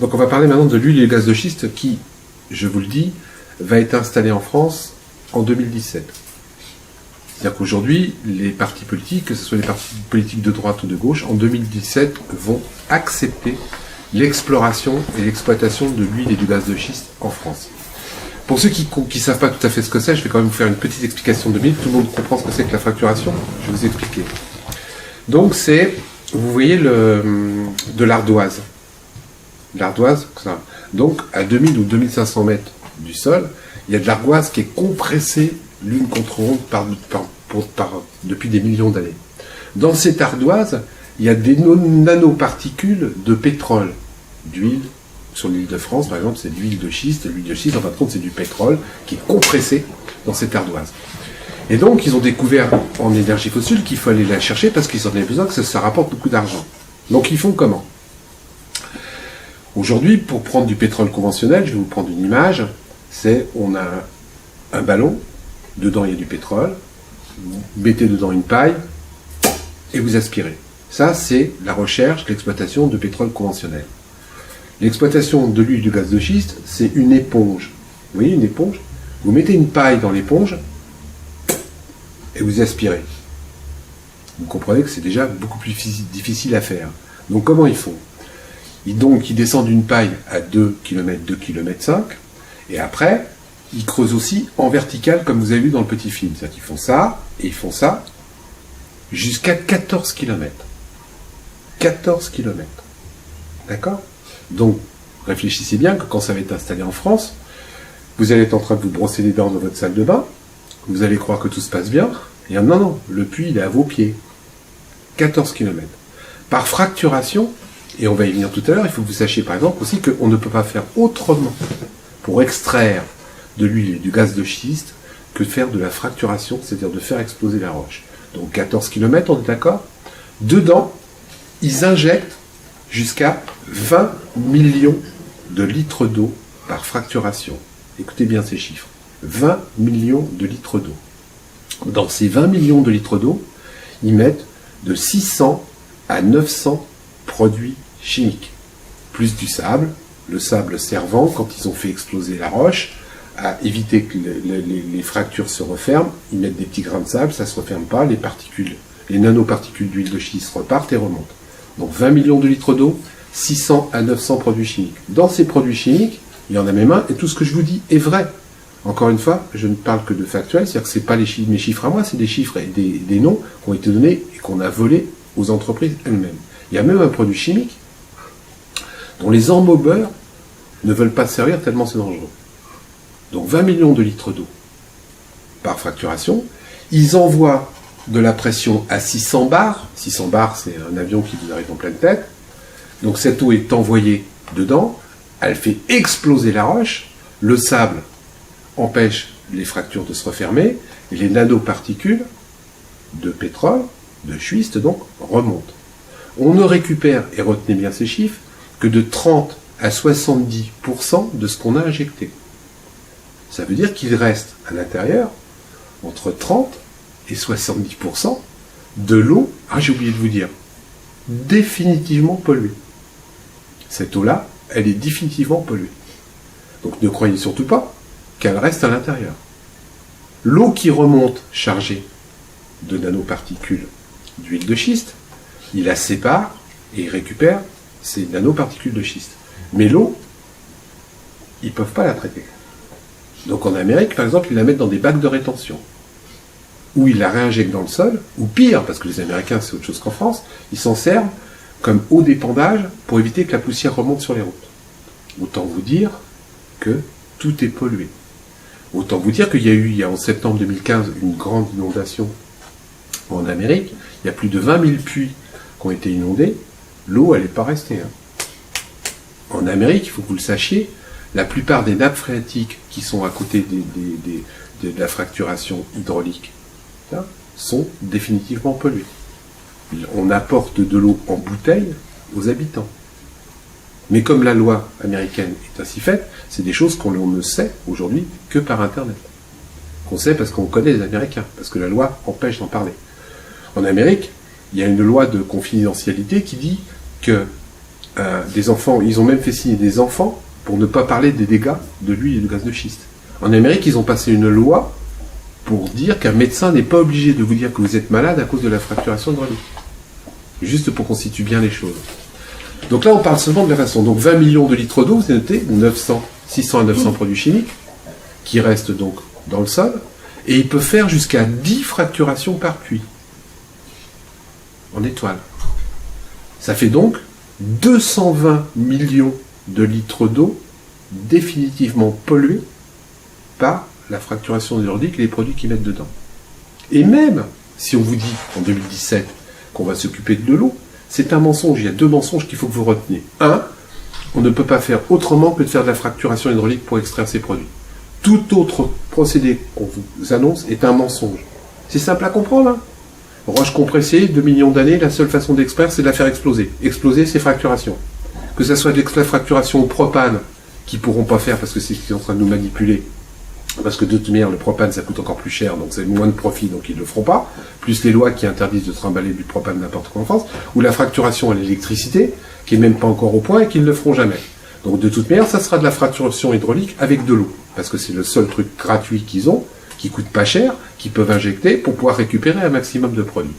Donc on va parler maintenant de l'huile et le gaz de schiste qui, je vous le dis, va être installé en France en 2017. C'est-à-dire qu'aujourd'hui, les partis politiques, que ce soit les partis politiques de droite ou de gauche, en 2017 vont accepter l'exploration et l'exploitation de l'huile et du gaz de schiste en France. Pour ceux qui ne savent pas tout à fait ce que c'est, je vais quand même vous faire une petite explication de 2 minutes. Tout le monde comprend ce que c'est que la fracturation. Je vais vous expliquer. Donc c'est, vous voyez, de l'ardoise. L'ardoise, ça. Donc à 2000 ou 2500 mètres du sol, il y a de l'ardoise qui est compressée l'une contre l'autre depuis des millions d'années. Dans cette ardoise, il y a des nanoparticules de pétrole, d'huile. Sur l'île de France, par exemple, c'est de l'huile de schiste. L'huile de schiste, en fin de compte, c'est du pétrole qui est compressé dans cette ardoise. Et donc, ils ont découvert en énergie fossile qu'il faut aller la chercher parce qu'ils en avaient besoin, que ça rapporte beaucoup d'argent. Donc, ils font comment? Aujourd'hui, pour prendre du pétrole conventionnel, je vais vous prendre une image. On a un ballon, dedans il y a du pétrole, vous mettez dedans une paille et vous aspirez. Ça, c'est la recherche, l'exploitation de pétrole conventionnel. L'exploitation de l'huile du gaz de schiste, c'est une éponge. Vous voyez une éponge? Vous mettez une paille dans l'éponge et vous aspirez. Vous comprenez que c'est déjà beaucoup plus difficile à faire. Donc comment ils font? Ils descendent une paille à 2 km, 2 km 5, et après, ils creusent aussi en vertical, comme vous avez vu dans le petit film. C'est-à-dire qu'ils font ça, et ils font ça, jusqu'à 14 km. 14 km. D'accord? Donc, réfléchissez bien que quand ça va être installé en France, vous allez être en train de vous brosser les dents dans votre salle de bain, vous allez croire que tout se passe bien, et non, le puits, il est à vos pieds. 14 km. Par fracturation, et on va y venir tout à l'heure, il faut que vous sachiez par exemple aussi qu'on ne peut pas faire autrement pour extraire de l'huile et du gaz de schiste que de faire de la fracturation, c'est-à-dire de faire exploser la roche. Donc 14 km, on est d'accord? Dedans, ils injectent jusqu'à 20 millions de litres d'eau par fracturation. Écoutez bien ces chiffres. 20 millions de litres d'eau. Dans ces 20 millions de litres d'eau, ils mettent de 600 à 900 produits chimiques. Plus du sable, le sable servant, quand ils ont fait exploser la roche, à éviter que les fractures se referment, ils mettent des petits grains de sable, ça ne se referme pas, les nanoparticules d'huile de schiste repartent et remontent. Donc 20 millions de litres d'eau, 600 à 900 produits chimiques. Dans ces produits chimiques, il y en a même un, et tout ce que je vous dis est vrai. Encore une fois, je ne parle que de factuel, c'est-à-dire que ce n'est pas mes chiffres à moi, c'est des chiffres et des noms qui ont été donnés et qu'on a volés aux entreprises elles-mêmes. Il y a même un produit chimique dont les embobeurs ne veulent pas se servir tellement c'est dangereux. Donc 20 millions de litres d'eau par fracturation, ils envoient de la pression à 600 bars. 600 bars, c'est un avion qui vous arrive en pleine tête. Donc cette eau est envoyée dedans, elle fait exploser la roche, le sable empêche les fractures de se refermer, et les nanoparticules de pétrole, de schiste donc, remontent. On ne récupère, et retenez bien ces chiffres, que de 30 à 70% de ce qu'on a injecté. Ça veut dire qu'il reste à l'intérieur entre 30 et 70% de l'eau, j'ai oublié de vous dire, définitivement polluée. Cette eau-là, elle est définitivement polluée. Donc ne croyez surtout pas qu'elle reste à l'intérieur. L'eau qui remonte chargée de nanoparticules d'huile de schiste, il la sépare et il récupère ces nanoparticules de schiste. Mais l'eau, ils ne peuvent pas la traiter. Donc en Amérique, par exemple, ils la mettent dans des bacs de rétention, où ils la réinjectent dans le sol, ou pire, parce que les Américains, c'est autre chose qu'en France, ils s'en servent comme eau d'épandage pour éviter que la poussière remonte sur les routes. Autant vous dire que tout est pollué. Autant vous dire qu'il y a en septembre 2015 une grande inondation en Amérique. Il y a plus de 20 000 puits qui ont été inondés. L'eau, elle n'est pas restée. En Amérique, il faut que vous le sachiez, la plupart des nappes phréatiques qui sont à côté de la fracturation hydraulique sont définitivement polluées. On apporte de l'eau en bouteille aux habitants. Mais comme la loi américaine est ainsi faite, c'est des choses qu'on ne sait aujourd'hui que par Internet. Qu'on sait parce qu'on connaît les Américains, parce que la loi empêche d'en parler. En Amérique, il y a une loi de confidentialité qui dit que des enfants, ils ont même fait signer des enfants pour ne pas parler des dégâts de l'huile et du gaz de schiste. En Amérique, ils ont passé une loi pour dire qu'un médecin n'est pas obligé de vous dire que vous êtes malade à cause de la fracturation hydraulique. Juste pour qu'on situe bien les choses. Donc là, on parle seulement de la façon. Donc 20 millions de litres d'eau, vous avez noté, 600 à 900 produits chimiques, qui restent donc dans le sol, et il peut faire jusqu'à 10 fracturations par puits, en étoile. Ça fait donc 220 millions de litres d'eau définitivement pollués par la fracturation hydraulique et les produits qu'ils mettent dedans. Et même si on vous dit en 2017 qu'on va s'occuper de l'eau, c'est un mensonge. Il y a 2 mensonges qu'il faut que vous reteniez. Un, on ne peut pas faire autrement que de faire de la fracturation hydraulique pour extraire ces produits. Tout autre procédé qu'on vous annonce est un mensonge. C'est simple à comprendre. Hein. Roche compressée, 2 millions d'années, la seule façon d'extraire, c'est de la faire exploser. Exploser, c'est fracturation. Que ça soit de la fracturation au propane, qu'ils ne pourront pas faire parce que c'est ce qu'ils sont en train de nous manipuler. Parce que de toute manière, le propane, ça coûte encore plus cher, donc c'est moins de profit, donc ils ne le feront pas. Plus les lois qui interdisent de trimballer du propane n'importe quoi en France. Ou la fracturation à l'électricité, qui n'est même pas encore au point et qu'ils ne le feront jamais. Donc de toute manière, ça sera de la fracturation hydraulique avec de l'eau. Parce que c'est le seul truc gratuit qu'ils ont, qui coûte pas cher, qu'ils peuvent injecter pour pouvoir récupérer un maximum de produits.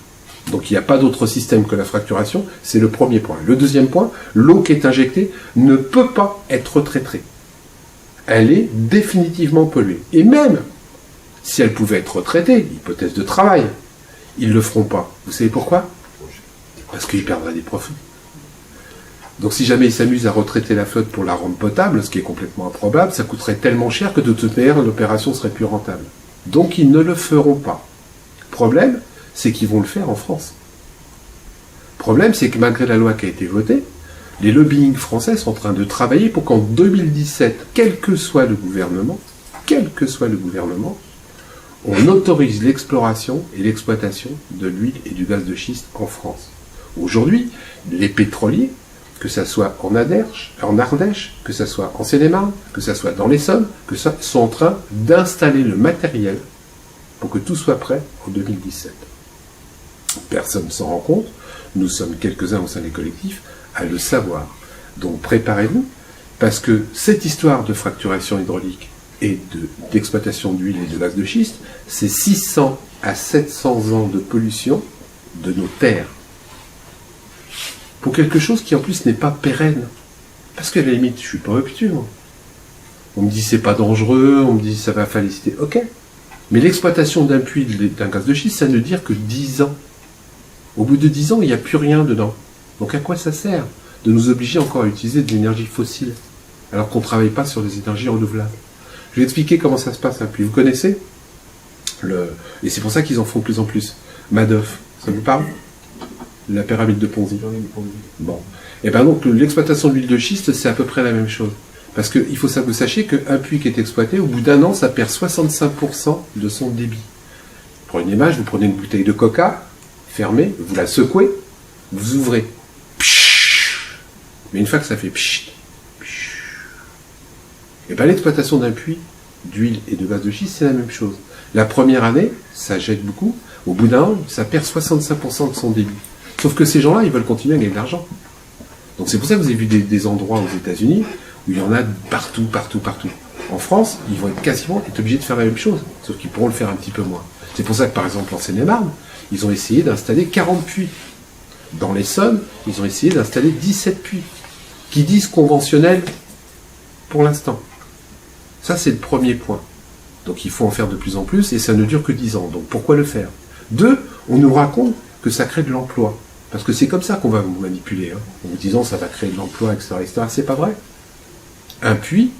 Donc il n'y a pas d'autre système que la fracturation, c'est le premier point. Le deuxième point, l'eau qui est injectée ne peut pas être retraitée. Elle est définitivement polluée. Et même si elle pouvait être retraitée, hypothèse de travail, ils ne le feront pas. Vous savez pourquoi? Parce qu'ils perdraient des profits. Donc si jamais ils s'amusent à retraiter la flotte pour la rendre potable, ce qui est complètement improbable, ça coûterait tellement cher que de toute manière l'opération serait plus rentable. Donc ils ne le feront pas. Problème, c'est qu'ils vont le faire en France. Problème, c'est que malgré la loi qui a été votée, les lobbying français sont en train de travailler pour qu'en 2017, quel que soit le gouvernement, on autorise l'exploration et l'exploitation de l'huile et du gaz de schiste en France. Aujourd'hui, les pétroliers, que ça soit en Ardèche, que ça soit en Seine-et-Marne, que ça soit dans l'Essonne, que ça sont en train d'installer le matériel pour que tout soit prêt en 2017. Personne ne s'en rend compte, nous sommes quelques-uns au sein des collectifs à le savoir. Donc préparez-vous, parce que cette histoire de fracturation hydraulique et d'exploitation d'huile et de gaz de schiste, c'est 600 à 700 ans de pollution de nos terres. Pour quelque chose qui en plus n'est pas pérenne. Parce qu'à la limite, je ne suis pas obtus, moi. On me dit c'est pas dangereux, on me dit ça va féliciter. Ok. Mais l'exploitation d'un puits d'un gaz de schiste, ça ne veut dire que 10 ans. Au bout de 10 ans, il n'y a plus rien dedans. Donc à quoi ça sert de nous obliger encore à utiliser de l'énergie fossile alors qu'on ne travaille pas sur des énergies renouvelables? Je vais expliquer comment ça se passe un puits. Vous connaissez et c'est pour ça qu'ils en font de plus en plus. Madoff, ça vous parle? La pyramide de Ponzi. Bon. Et bien donc l'exploitation de l'huile de schiste, c'est à peu près la même chose. Parce qu'il faut que vous sachiez qu'un puits qui est exploité, au bout d'un an, ça perd 65% de son débit. Pour une image, vous prenez une bouteille de coca, fermée, vous la secouez, vous ouvrez. Mais une fois que ça fait et bien l'exploitation d'un puits d'huile et de gaz de schiste, c'est la même chose. La première année, ça jette beaucoup. Au bout d'un an, ça perd 65% de son débit. Sauf que ces gens-là, ils veulent continuer à gagner de l'argent. Donc c'est pour ça que vous avez vu des endroits aux États-Unis où il y en a partout. En France, ils vont être obligés de faire la même chose, sauf qu'ils pourront le faire un petit peu moins. C'est pour ça que par exemple en Seine-et-Marne, ils ont essayé d'installer 40 puits. Dans l'Essonne, ils ont essayé d'installer 17 puits, qui disent conventionnels pour l'instant. Ça, c'est le premier point. Donc il faut en faire de plus en plus, et ça ne dure que 10 ans. Donc pourquoi le faire? 2, on nous raconte que ça crée de l'emploi. Parce que c'est comme ça qu'on va vous manipuler, hein, en vous disant ça va créer de l'emploi, etc., etc. C'est pas vrai. Un puits,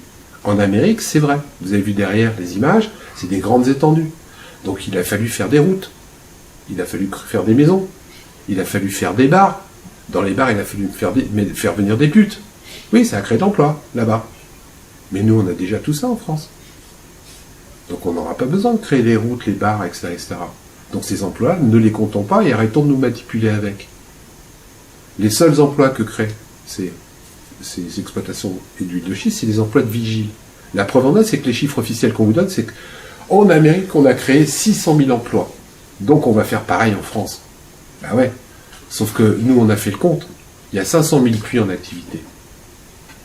en Amérique, c'est vrai. Vous avez vu derrière les images, c'est des grandes étendues. Donc il a fallu faire des routes, il a fallu faire des maisons, il a fallu faire des bars. Dans les bars, il a fallu faire venir des putes. Oui, ça a créé de l'emploi, là-bas. Mais nous, on a déjà tout ça en France. Donc on n'aura pas besoin de créer les routes, les bars, etc., etc. Donc ces emplois, ne les comptons pas et arrêtons de nous manipuler avec. Les seuls emplois que créent ces exploitations et d'huile de schiste, c'est les emplois de vigiles. La preuve en est, c'est que les chiffres officiels qu'on vous donne, c'est qu'en Amérique, on a créé 600 000 emplois. Donc on va faire pareil en France. Ben ouais. Sauf que nous, on a fait le compte. Il y a 500 000 puits en activité.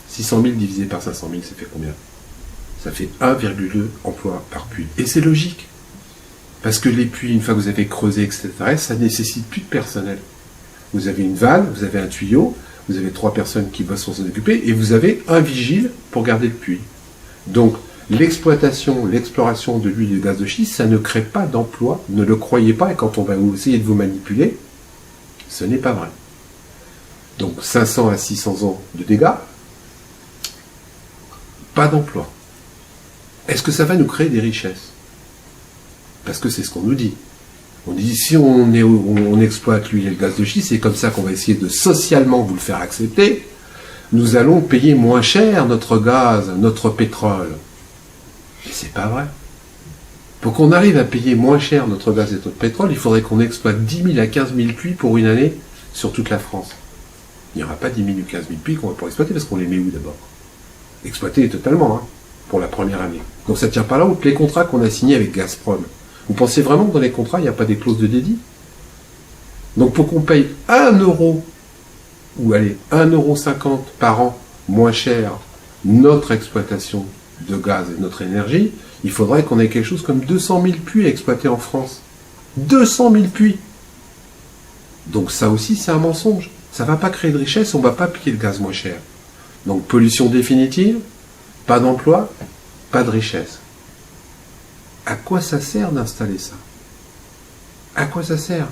600 000 divisé par 500 000, ça fait combien? Ça fait 1,2 emplois par puits. Et c'est logique. Parce que les puits, une fois que vous avez creusé, etc., ça ne nécessite plus de personnel. Vous avez une vanne, vous avez un tuyau, vous avez 3 personnes qui bossent pour s'en occuper, et vous avez un vigile pour garder le puits. Donc, l'exploitation, l'exploration de l'huile et du gaz de schiste, ça ne crée pas d'emploi, ne le croyez pas, et quand on va essayer de vous manipuler, ce n'est pas vrai. Donc, 500 à 600 ans de dégâts, pas d'emploi. Est-ce que ça va nous créer des richesses? Parce que c'est ce qu'on nous dit. On dit, si on exploite l'huile et le gaz de schiste, c'est comme ça qu'on va essayer de socialement vous le faire accepter, nous allons payer moins cher notre gaz, notre pétrole. Mais c'est pas vrai. Pour qu'on arrive à payer moins cher notre gaz et notre pétrole, il faudrait qu'on exploite 10 000 à 15 000 puits pour une année sur toute la France. Il n'y aura pas 10 000 ou 15 000 puits qu'on va pouvoir exploiter, parce qu'on les met où d'abord? Exploiter totalement, hein, pour la première année. Donc ça ne tient pas la route. Les contrats qu'on a signés avec Gazprom, vous pensez vraiment que dans les contrats, il n'y a pas des clauses de dédit? Donc pour qu'on paye 1 euro, ou allez, 1,50 € par an moins cher notre exploitation de gaz et notre énergie, il faudrait qu'on ait quelque chose comme 200 000 puits à exploiter en France. 200 000 puits! Donc ça aussi, c'est un mensonge. Ça ne va pas créer de richesse, on ne va pas payer le gaz moins cher. Donc pollution définitive, pas d'emploi, pas de richesse. À quoi ça sert d'installer ça? À quoi ça sert?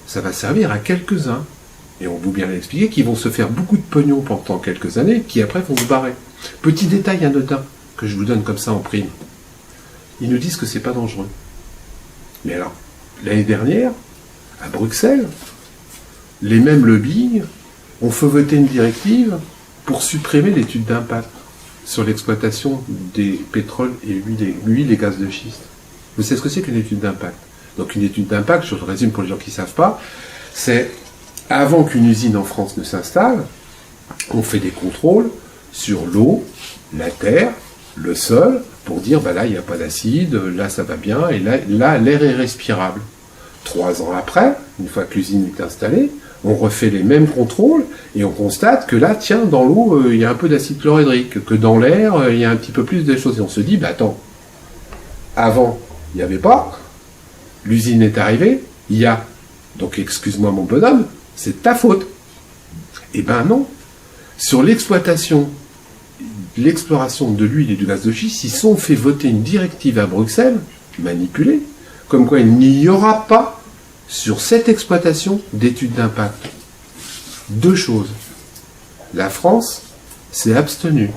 Ça va servir à quelques-uns, et on vous bien l'expliquer, qui vont se faire beaucoup de pognon pendant quelques années, qui après vont se barrer. Petit détail anodin, que je vous donne comme ça en prime. Ils nous disent que c'est pas dangereux. Mais alors, l'année dernière, à Bruxelles, les mêmes lobbying ont fait voter une directive pour supprimer l'étude d'impact sur l'exploitation des pétroles et huiles et gaz de schiste. Vous savez ce que c'est qu'une étude d'impact? Donc une étude d'impact, je le résume pour les gens qui ne savent pas, c'est avant qu'une usine en France ne s'installe, on fait des contrôles sur l'eau, la terre, le sol, pour dire bah là il n'y a pas d'acide, là ça va bien, et là l'air est respirable. 3 ans après, une fois que l'usine est installée, on refait les mêmes contrôles et on constate que là, tiens, dans l'eau, il y a un peu d'acide chlorhydrique, que dans l'air, il y a un petit peu plus de choses. Et on se dit, bah attends, avant, il n'y avait pas, l'usine est arrivée, il y a. Donc excuse-moi mon bonhomme, c'est de ta faute. Eh ben non. Sur l'exploration de l'huile et du gaz de schiste, ils sont fait voter une directive à Bruxelles, manipulée, comme quoi il n'y aura pas sur cette exploitation d'études d'impact. 2 choses. La France s'est abstenue.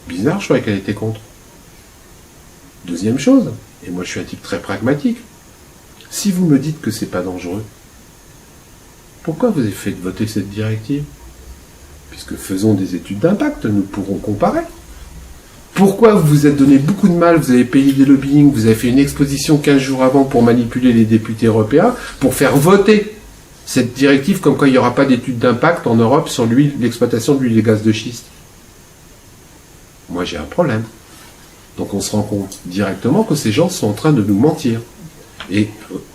Bizarre, je croyais qu'elle était contre. 2e chose, et moi je suis un type très pragmatique, si vous me dites que c'est pas dangereux, pourquoi vous avez fait voter cette directive? Puisque faisons des études d'impact, nous pourrons comparer. Pourquoi vous vous êtes donné beaucoup de mal, vous avez payé des lobbying, vous avez fait une exposition 15 jours avant pour manipuler les députés européens, pour faire voter cette directive comme quoi il n'y aura pas d'études d'impact en Europe sur l'exploitation de l'huile et gaz de schiste? Moi j'ai un problème. Donc on se rend compte directement que ces gens sont en train de nous mentir. Et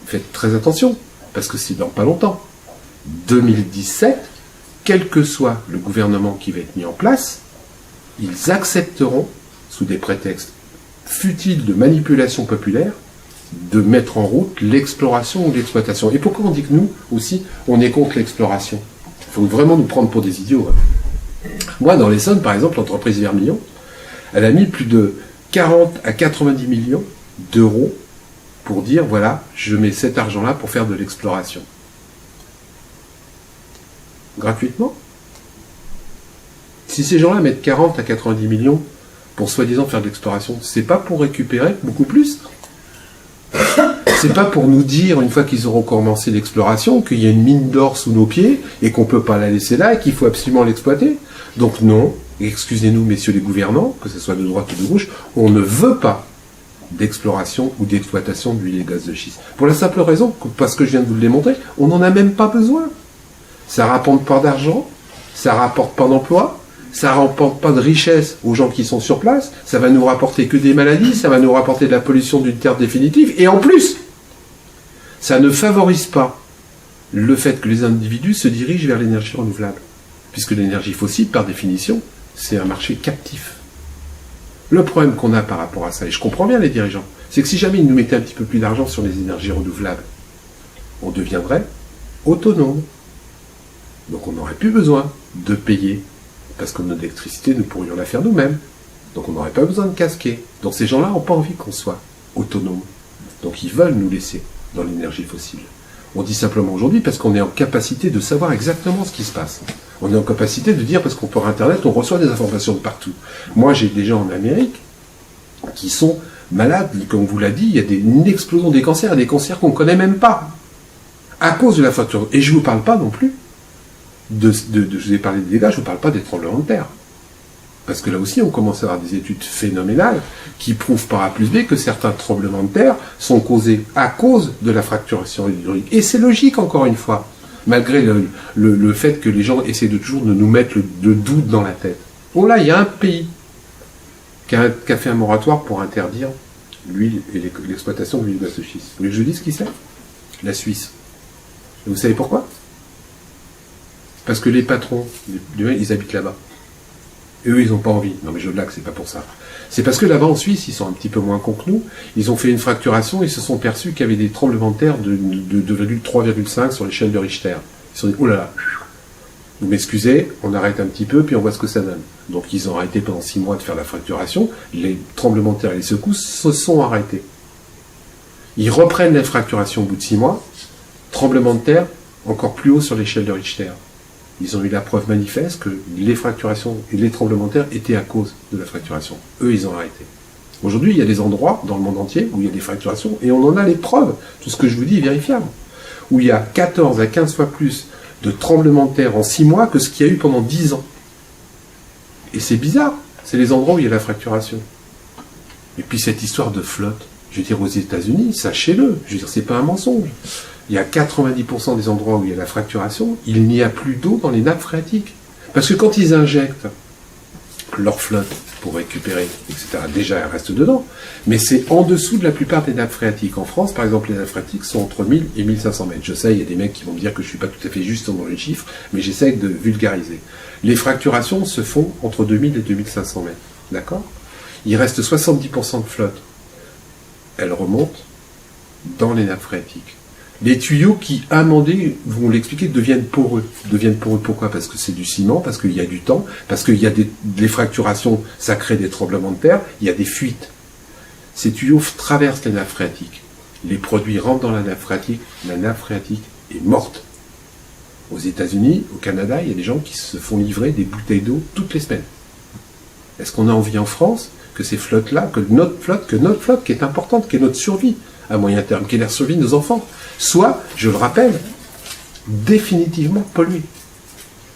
faites très attention, parce que c'est dans pas longtemps. 2017, quel que soit le gouvernement qui va être mis en place, ils accepteront, sous des prétextes futiles de manipulation populaire, de mettre en route l'exploration ou l'exploitation. Et pourquoi on dit que nous, aussi, on est contre l'exploration? Il faut vraiment nous prendre pour des idiots. Moi, dans l'Essonne, par exemple, l'entreprise Vermillon, elle a mis plus de 40 à 90 millions d'euros pour dire, voilà, je mets cet argent-là pour faire de l'exploration. Gratuitement. Si ces gens-là mettent 40 à 90 millions pour soi-disant faire de l'exploration, c'est pas pour récupérer beaucoup plus. C'est pas pour nous dire, une fois qu'ils auront commencé l'exploration, qu'il y a une mine d'or sous nos pieds et qu'on peut pas la laisser là et qu'il faut absolument l'exploiter. Donc non, excusez-nous messieurs les gouvernants, que ce soit de droite ou de gauche, on ne veut pas d'exploration ou d'exploitation d'huile et gaz de schiste. Pour la simple raison, parce que je viens de vous le démontrer, on n'en a même pas besoin. Ça rapporte pas d'argent, ça rapporte pas d'emploi, ça rapporte pas de richesse aux gens qui sont sur place, ça va nous rapporter que des maladies, ça va nous rapporter de la pollution d'une terre définitive, et en plus, ça ne favorise pas le fait que les individus se dirigent vers l'énergie renouvelable. Puisque l'énergie fossile, par définition, c'est un marché captif. Le problème qu'on a par rapport à ça, et je comprends bien les dirigeants, c'est que si jamais ils nous mettaient un petit peu plus d'argent sur les énergies renouvelables, on deviendrait autonome. Donc on n'aurait plus besoin de payer, parce que notre électricité, nous pourrions la faire nous-mêmes. Donc on n'aurait pas besoin de casquer. Donc ces gens-là n'ont pas envie qu'on soit autonome. Donc ils veulent nous laisser dans l'énergie fossile. On dit simplement aujourd'hui parce qu'on est en capacité de savoir exactement ce qui se passe. On est en capacité de dire, parce qu'on par Internet, on reçoit des informations de partout. Moi, j'ai des gens en Amérique qui sont malades, comme vous l'a dit, il y a une explosion des cancers, et des cancers qu'on ne connaît même pas, à cause de la fracture. Et je ne vous parle pas non plus, je vous ai parlé des dégâts, je ne vous parle pas des tremblements de terre. Parce que là aussi, on commence à avoir des études phénoménales qui prouvent par A plus B que certains tremblements de terre sont causés à cause de la fracturation hydraulique. Et c'est logique, encore une fois, malgré le fait que les gens essaient de toujours de nous mettre le doute dans la tête. Oh là, il y a un pays qui a fait un moratoire pour interdire l'huile et l'exploitation de l'huile de schiste. Vous voulez que je dise qui c'est? La Suisse. Et vous savez pourquoi? Parce que les patrons, ils habitent là-bas. Et eux, ils n'ont pas envie. Non, mais je blague, c'est pas pour ça. C'est parce que là-bas, en Suisse, ils sont un petit peu moins cons que nous. Ils ont fait une fracturation, ils se sont perçus qu'il y avait des tremblements de terre de 3,5 sur l'échelle de Richter. Ils se sont dit, oh là là, vous m'excusez, on arrête un petit peu, puis on voit ce que ça donne. Donc, ils ont arrêté pendant 6 mois de faire la fracturation. Les tremblements de terre et les secousses se sont arrêtés. Ils reprennent la fracturation au bout de 6 mois. Tremblement de terre, encore plus haut sur l'échelle de Richter. Ils ont eu la preuve manifeste que les fracturations et les tremblements de terre étaient à cause de la fracturation. Eux, ils ont arrêté. Aujourd'hui, il y a des endroits dans le monde entier où il y a des fracturations, et on en a les preuves. Tout ce que je vous dis est vérifiable. Où il y a 14 à 15 fois plus de tremblements de terre en 6 mois que ce qu'il y a eu pendant 10 ans. Et c'est bizarre. C'est les endroits où il y a la fracturation. Et puis cette histoire de flotte, je veux dire, aux États-Unis, sachez-le, je veux dire, c'est pas un mensonge. Il y a 90% des endroits où il y a la fracturation, il n'y a plus d'eau dans les nappes phréatiques. Parce que quand ils injectent leur flotte pour récupérer, etc., déjà, elle reste dedans. Mais c'est en dessous de la plupart des nappes phréatiques. En France, par exemple, les nappes phréatiques sont entre 1000 et 1500 mètres. Je sais, il y a des mecs qui vont me dire que je ne suis pas tout à fait juste dans les chiffres, mais j'essaie de vulgariser. Les fracturations se font entre 2000 et 2500 mètres. D'accord? Il reste 70% de flotte. Elle remonte dans les nappes phréatiques. Les tuyaux qui, amendés, vont l'expliquer, deviennent poreux. Deviennent poreux pourquoi? Parce que c'est du ciment, parce qu'il y a du temps, parce qu'il y a des fracturations, ça crée des tremblements de terre, il y a des fuites. Ces tuyaux traversent les nappes phréatiques. Les produits rentrent dans la nappe phréatique est morte. Aux États-Unis, au Canada, il y a des gens qui se font livrer des bouteilles d'eau toutes les semaines. Est-ce qu'on a envie en France que ces flottes-là, que notre flotte qui est importante, qui est notre survie à moyen terme, qui est la survie de nos enfants, soit, je le rappelle, définitivement polluée.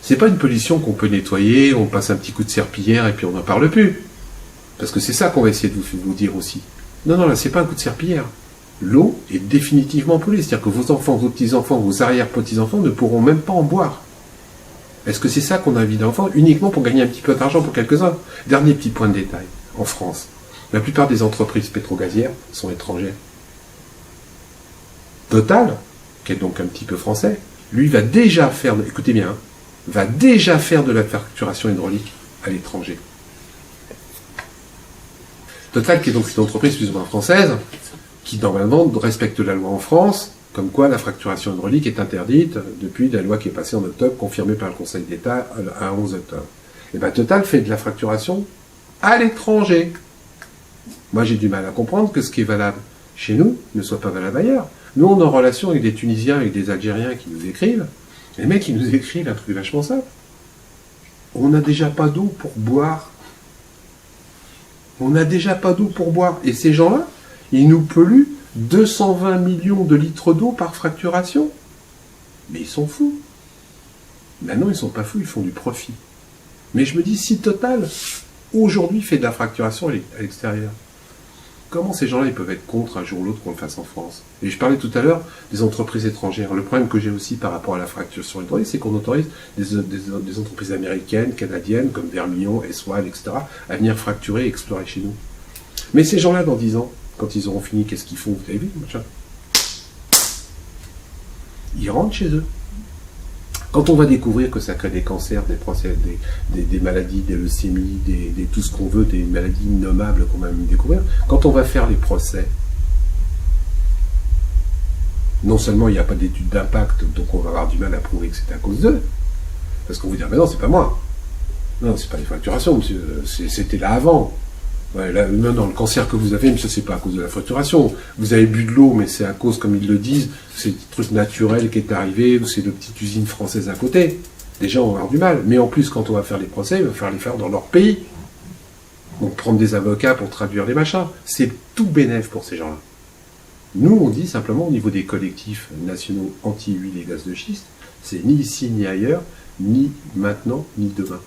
C'est pas une pollution qu'on peut nettoyer, on passe un petit coup de serpillière et puis on n'en parle plus. Parce que c'est ça qu'on va essayer de vous dire aussi. Non, là, c'est pas un coup de serpillière. L'eau est définitivement polluée. C'est-à-dire que vos enfants, vos petits-enfants, vos arrière-petits-enfants ne pourront même pas en boire. Est-ce que c'est ça qu'on a envie d'enfants uniquement pour gagner un petit peu d'argent pour quelques-uns? Dernier petit point de détail. En France, la plupart des entreprises pétrogazières sont étrangères. Total, qui est donc un petit peu français, lui va déjà faire, écoutez bien, va déjà faire de la fracturation hydraulique à l'étranger. Total, qui est donc une entreprise plus ou moins française, qui normalement respecte la loi en France, comme quoi la fracturation hydraulique est interdite depuis la loi qui est passée en octobre, confirmée par le Conseil d'État à 11 octobre. Et bien Total fait de la fracturation à l'étranger. Moi j'ai du mal à comprendre que ce qui est valable chez nous ne soit pas valable ailleurs. Nous on est en relation avec des Tunisiens, avec des Algériens qui nous écrivent. Les mecs qui nous écrivent un truc vachement simple. On n'a déjà pas d'eau pour boire. On n'a déjà pas d'eau pour boire. Et ces gens-là, ils nous polluent 220 millions de litres d'eau par fracturation. Mais ils sont fous. Maintenant, ils sont pas fous, ils font du profit. Mais je me dis, si Total, aujourd'hui, fait de la fracturation à l'extérieur, comment ces gens-là ils peuvent être contre un jour ou l'autre qu'on le fasse en France? Et je parlais tout à l'heure des entreprises étrangères. Le problème que j'ai aussi par rapport à la fracturation hydraulique, c'est qu'on autorise des entreprises américaines, canadiennes, comme Vermillon, Eswal, etc., à venir fracturer et explorer chez nous. Mais ces gens-là, dans 10 ans, quand ils auront fini, qu'est-ce qu'ils font? Vous avez vu, machin? ils rentrent chez eux. Quand on va découvrir que ça crée des cancers, des maladies, des leucémies, tout ce qu'on veut, des maladies innommables qu'on va même découvrir, quand on va faire les procès, non seulement il n'y a pas d'études d'impact, donc on va avoir du mal à prouver que c'est à cause d'eux, parce qu'on vous dit, mais non, c'est pas moi. Non, c'est pas les fracturations, monsieur, c'était là avant. Ouais, là, non, le cancer que vous avez, monsieur, c'est pas à cause de la fracturation. Vous avez bu de l'eau, mais c'est à cause, comme ils le disent, c'est un truc naturel qui est arrivé, ou c'est de petites usines françaises à côté. Les gens vont avoir du mal. Mais en plus, quand on va faire les procès, il va falloir les faire dans leur pays. Donc prendre des avocats pour traduire les machins. C'est tout bénef pour ces gens-là. Nous, on dit simplement, au niveau des collectifs nationaux anti-huile et gaz de schiste, c'est ni ici, ni ailleurs, ni maintenant, ni demain.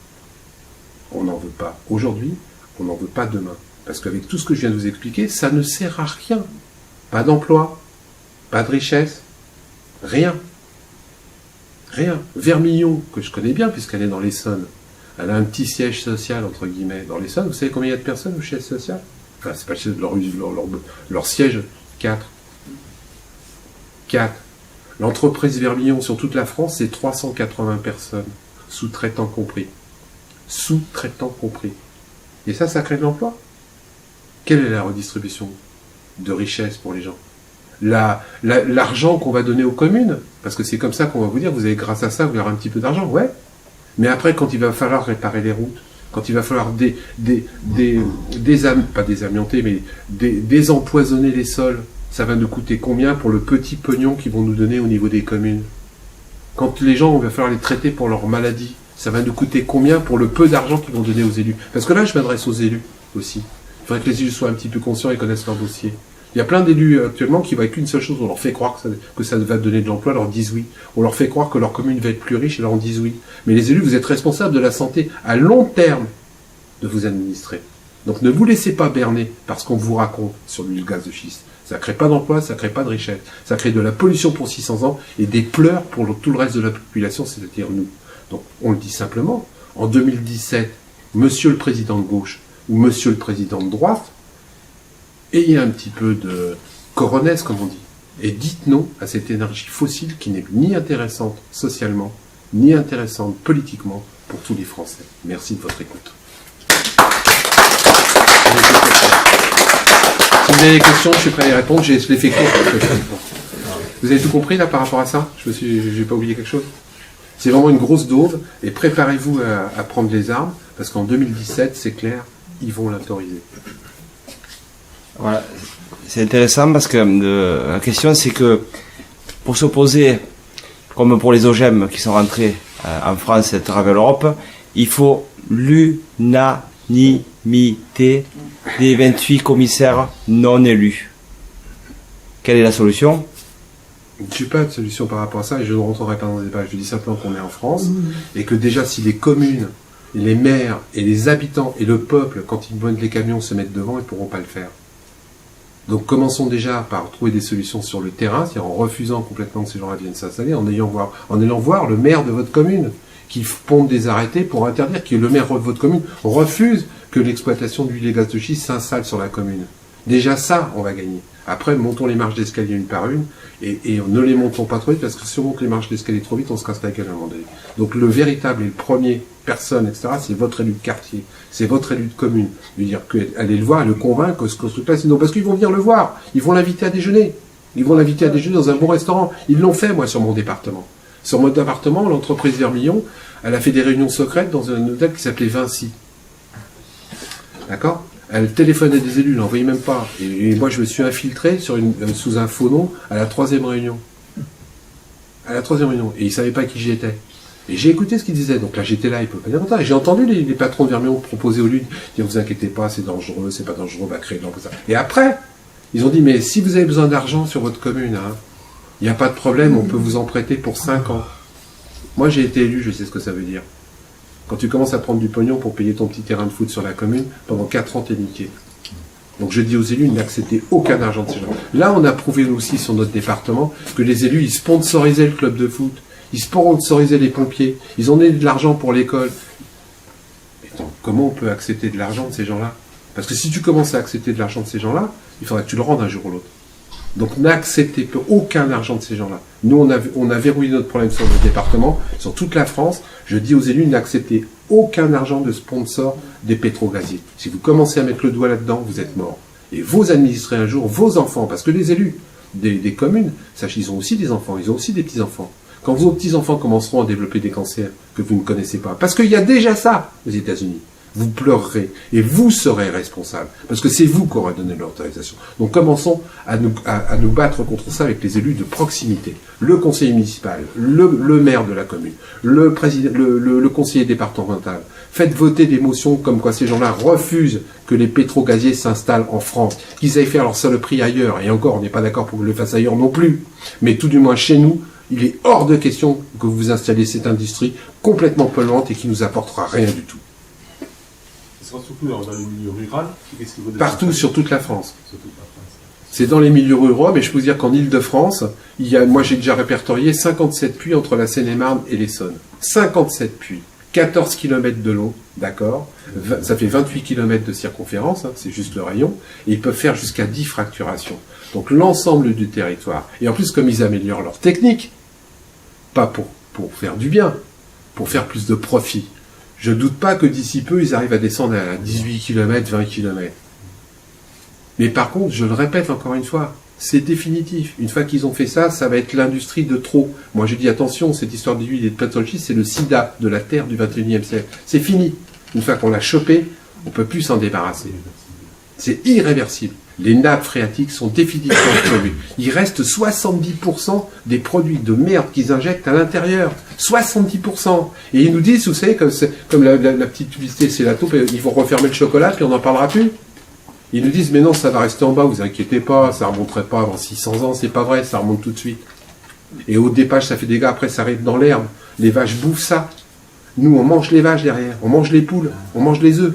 On n'en veut pas aujourd'hui, on n'en veut pas demain. Parce qu'avec tout ce que je viens de vous expliquer, ça ne sert à rien. Pas d'emploi, pas de richesse, rien. Rien. Vermillon, que je connais bien puisqu'elle est dans l'Essonne, elle a un petit siège social, entre guillemets, dans l'Essonne. Vous savez combien il y a de personnes au siège social? Enfin, c'est pas le siège, leur siège, 4. 4. L'entreprise Vermillon sur toute la France, c'est 380 personnes, sous-traitants compris. Sous-traitants compris. Et ça crée de l'emploi. Quelle est la redistribution de richesse pour les gens? L'argent qu'on va donner aux communes, parce que c'est comme ça qu'on va vous dire, vous avez grâce à ça, vous aurez un petit peu d'argent, ouais. Mais après, quand il va falloir réparer les routes, quand il va falloir pas désamianter, mais désempoisonner les sols, ça va nous coûter combien pour le petit pognon qu'ils vont nous donner au niveau des communes? Quand les gens, on va falloir les traiter pour leurs maladies, ça va nous coûter combien pour le peu d'argent qu'ils vont donner aux élus? Parce que là, je m'adresse aux élus aussi. Il faudrait que les élus soient un petit peu conscients et connaissent leur dossier. Il y a plein d'élus actuellement qui voient qu'une seule chose, on leur fait croire que ça va donner de l'emploi, leur disent oui. On leur fait croire que leur commune va être plus riche et leur disent oui. Mais les élus, vous êtes responsables de la santé à long terme de vous administrer. Donc ne vous laissez pas berner par ce qu'on vous raconte sur l'huile gaz de schiste. Ça ne crée pas d'emploi, ça ne crée pas de richesse. Ça crée de la pollution pour 600 ans et des pleurs pour tout le reste de la population, c'est-à-dire nous. Donc on le dit simplement, en 2017, monsieur le président de gauche ou monsieur le président de droite, ayez un petit peu de coronesse, comme on dit, et dites non à cette énergie fossile qui n'est ni intéressante socialement, ni intéressante politiquement pour tous les Français. Merci de votre écoute. Si vous avez des questions, je suis prêt à y répondre. Je l'ai fait court. Vous avez tout compris là par rapport à ça? Je n'ai pas oublié quelque chose? C'est vraiment une grosse daube et préparez-vous à prendre les armes parce qu'en 2017, c'est clair, ils vont l'autoriser. Voilà, c'est intéressant parce que la question c'est que pour s'opposer, comme pour les OGM qui sont rentrés en France et à travers l'Europe, il faut l'unanimité des 28 commissaires non élus. Quelle est la solution? Je n'ai pas de solution par rapport à ça et je ne rentrerai pas dans le débat. Je dis simplement qu'on est en France et que déjà si les communes, les maires et les habitants et le peuple, quand ils voient les camions se mettre devant, ils ne pourront pas le faire. Donc commençons déjà par trouver des solutions sur le terrain, c'est-à-dire en refusant complètement que ces gens-là viennent s'installer, en allant voir le maire de votre commune, qui ponde des arrêtés pour interdire que le maire de votre commune refuse que l'exploitation d'huile et gaz de schiste s'installe sur la commune. Déjà ça, on va gagner. Après, montons les marches d'escalier une par une, et ne les montons pas trop vite, parce que si on monte les marches d'escalier trop vite, on se casse la gueule à un moment donné. Donc le véritable et le premier personne, etc., c'est votre élu de quartier, c'est votre élu de commune. Lui dire allez le voir et le convaincre que ce truc-là, sinon, parce qu'ils vont venir le voir, ils vont l'inviter à déjeuner. Ils vont l'inviter à déjeuner dans un bon restaurant. Ils l'ont fait, moi, sur mon département. Sur mon département, l'entreprise Vermillon, elle a fait des réunions secrètes dans un hôtel qui s'appelait Vinci. D'accord? Elle téléphonait des élus, elle n'envoyait même pas. Et moi, je me suis infiltré sous un faux nom à la 3e réunion. À la 3e réunion. Et ils ne savaient pas qui j'étais. Et j'ai écouté ce qu'ils disaient. Donc là, j'étais là, ils ne peuvent pas dire autant. Et j'ai entendu les patrons de Vermillon proposer au lieu de dire, vous inquiétez pas, c'est dangereux, c'est pas dangereux, on va créer de l'emploi. Et après, ils ont dit, mais si vous avez besoin d'argent sur votre commune, il n'y a pas de problème, on peut vous en prêter pour 5 ans. Moi, j'ai été élu, je sais ce que ça veut dire. Quand tu commences à prendre du pognon pour payer ton petit terrain de foot sur la commune, pendant 4 ans, t'es niqué. Donc je dis aux élus, n'acceptez aucun argent de ces gens. Là, on a prouvé aussi sur notre département que les élus, ils sponsorisaient le club de foot, ils sponsorisaient les pompiers, ils en donnaient de l'argent pour l'école. Mais donc, comment on peut accepter de l'argent de ces gens-là? Parce que si tu commences à accepter de l'argent de ces gens-là, il faudra que tu le rendes un jour ou l'autre. Donc n'acceptez aucun argent de ces gens-là. Nous, on a verrouillé notre problème sur le département, sur toute la France. Je dis aux élus, n'acceptez aucun argent de sponsor des pétrogaziers. Si vous commencez à mettre le doigt là-dedans, vous êtes mort. Et vos administrés un jour, vos enfants, parce que les élus des communes, sachez, ils ont aussi des enfants, ils ont aussi des petits-enfants. Quand vos petits-enfants commenceront à développer des cancers que vous ne connaissez pas, parce qu'il y a déjà ça aux États-Unis, vous pleurerez et vous serez responsable, parce que c'est vous qui aurez donné l'autorisation. Donc commençons à nous battre contre ça avec les élus de proximité. Le conseiller municipal, le maire de la commune, le conseiller départemental. Faites voter des motions comme quoi ces gens-là refusent que les pétrogaziers s'installent en France, qu'ils aillent faire leur saloperie ailleurs. Et encore, on n'est pas d'accord pour qu'ils le fassent ailleurs non plus. Mais tout du moins chez nous, il est hors de question que vous installiez cette industrie complètement polluante et qui nous apportera rien du tout. Ce sera surtout dans le milieu rural. Partout, sur toute la France. C'est dans les milieux ruraux, mais je peux vous dire qu'en Île-de-France, moi j'ai déjà répertorié 57 puits entre la Seine-et-Marne et l'Essonne. 57 puits. 14 km de long, d'accord, ça fait 28 km de circonférence, hein, c'est juste le rayon, et ils peuvent faire jusqu'à 10 fracturations. Donc l'ensemble du territoire. Et en plus, comme ils améliorent leur technique, pas pour faire du bien, pour faire plus de profit, je ne doute pas que d'ici peu, ils arrivent à descendre à 18 km, 20 km. Mais par contre, je le répète encore une fois, c'est définitif. Une fois qu'ils ont fait ça, ça va être l'industrie de trop. Moi, je dis attention, cette histoire d'huile et de pétrole schiste, c'est le sida de la terre du 21e siècle. C'est fini. Une fois qu'on l'a chopé, on ne peut plus s'en débarrasser. C'est irréversible. Les nappes phréatiques sont définitivement polluées. Il reste 70% des produits de merde qu'ils injectent à l'intérieur. 70%. Et ils nous disent, vous savez, comme la petite publicité, c'est la taupe, ils vont refermer le chocolat, puis on n'en parlera plus. Ils nous disent, mais non, ça va rester en bas, vous inquiétez pas, ça ne remonterait pas avant 600 ans, c'est pas vrai, ça remonte tout de suite. Et au départ, ça fait des dégâts, après ça arrive dans l'herbe. Les vaches bouffent ça. Nous, on mange les vaches derrière, on mange les poules, on mange les œufs.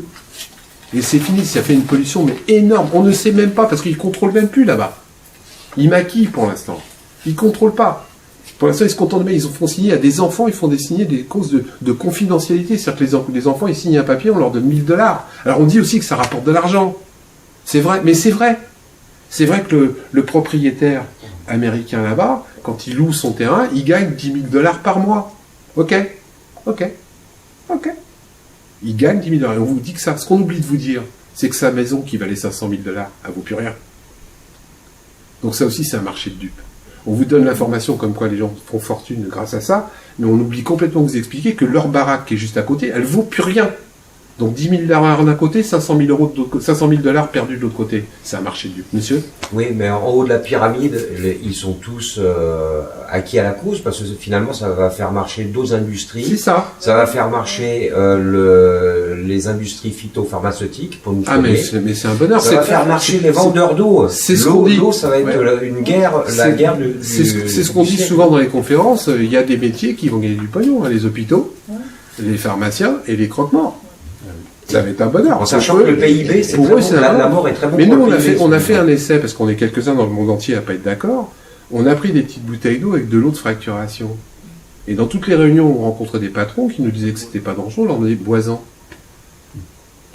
Et c'est fini, ça fait une pollution mais énorme. On ne sait même pas, parce qu'ils ne contrôlent même plus là-bas. Ils maquillent pour l'instant. Ils ne contrôlent pas. Pour l'instant, ils se contentent de ils font signer à des enfants, ils font signer des clauses de confidentialité. C'est-à-dire que les enfants, ils signent un papier, on leur donne 1000 $. Alors on dit aussi que ça rapporte de l'argent. C'est vrai, mais c'est vrai. C'est vrai que le propriétaire américain là-bas, quand il loue son terrain, il gagne 10 000 $ par mois. Ok. Il gagne 10 000 $. Et on vous dit que ça. Ce qu'on oublie de vous dire, c'est que sa maison qui valait 500 000 $, elle vaut plus rien. Donc ça aussi, c'est un marché de dupes. On vous donne l'information comme quoi les gens font fortune grâce à ça, mais on oublie complètement de vous expliquer que leur baraque qui est juste à côté, elle vaut plus rien. Donc 10 000 $ d'un côté, 500 000 $ perdus de l'autre côté. C'est un marché de dupes. Monsieur ? Oui, mais en haut de la pyramide, ils sont tous acquis à la cause, parce que finalement, ça va faire marcher d'autres industries. C'est ça. Ça va faire marcher les industries phytopharmaceutiques pour nous sauver. Mais c'est un bonheur. Ça va faire marcher les vendeurs d'eau. C'est ce qu'on dit. L'eau, ça va être une guerre, la guerre du C'est ce qu'on dit souvent dans les conférences. Il y a des métiers qui vont gagner du pognon. Les hôpitaux, les pharmaciens et les croque-morts. Ça va être un bonheur. En sachant que le PIB, c'est très bon, la mort est très bon. Mais nous, on a fait un essai, parce qu'on est quelques-uns dans le monde entier à pas être d'accord. On a pris des petites bouteilles d'eau avec de l'eau de fracturation. Et dans toutes les réunions, on rencontrait des patrons qui nous disaient que c'était pas dangereux, on leur donnait boisant.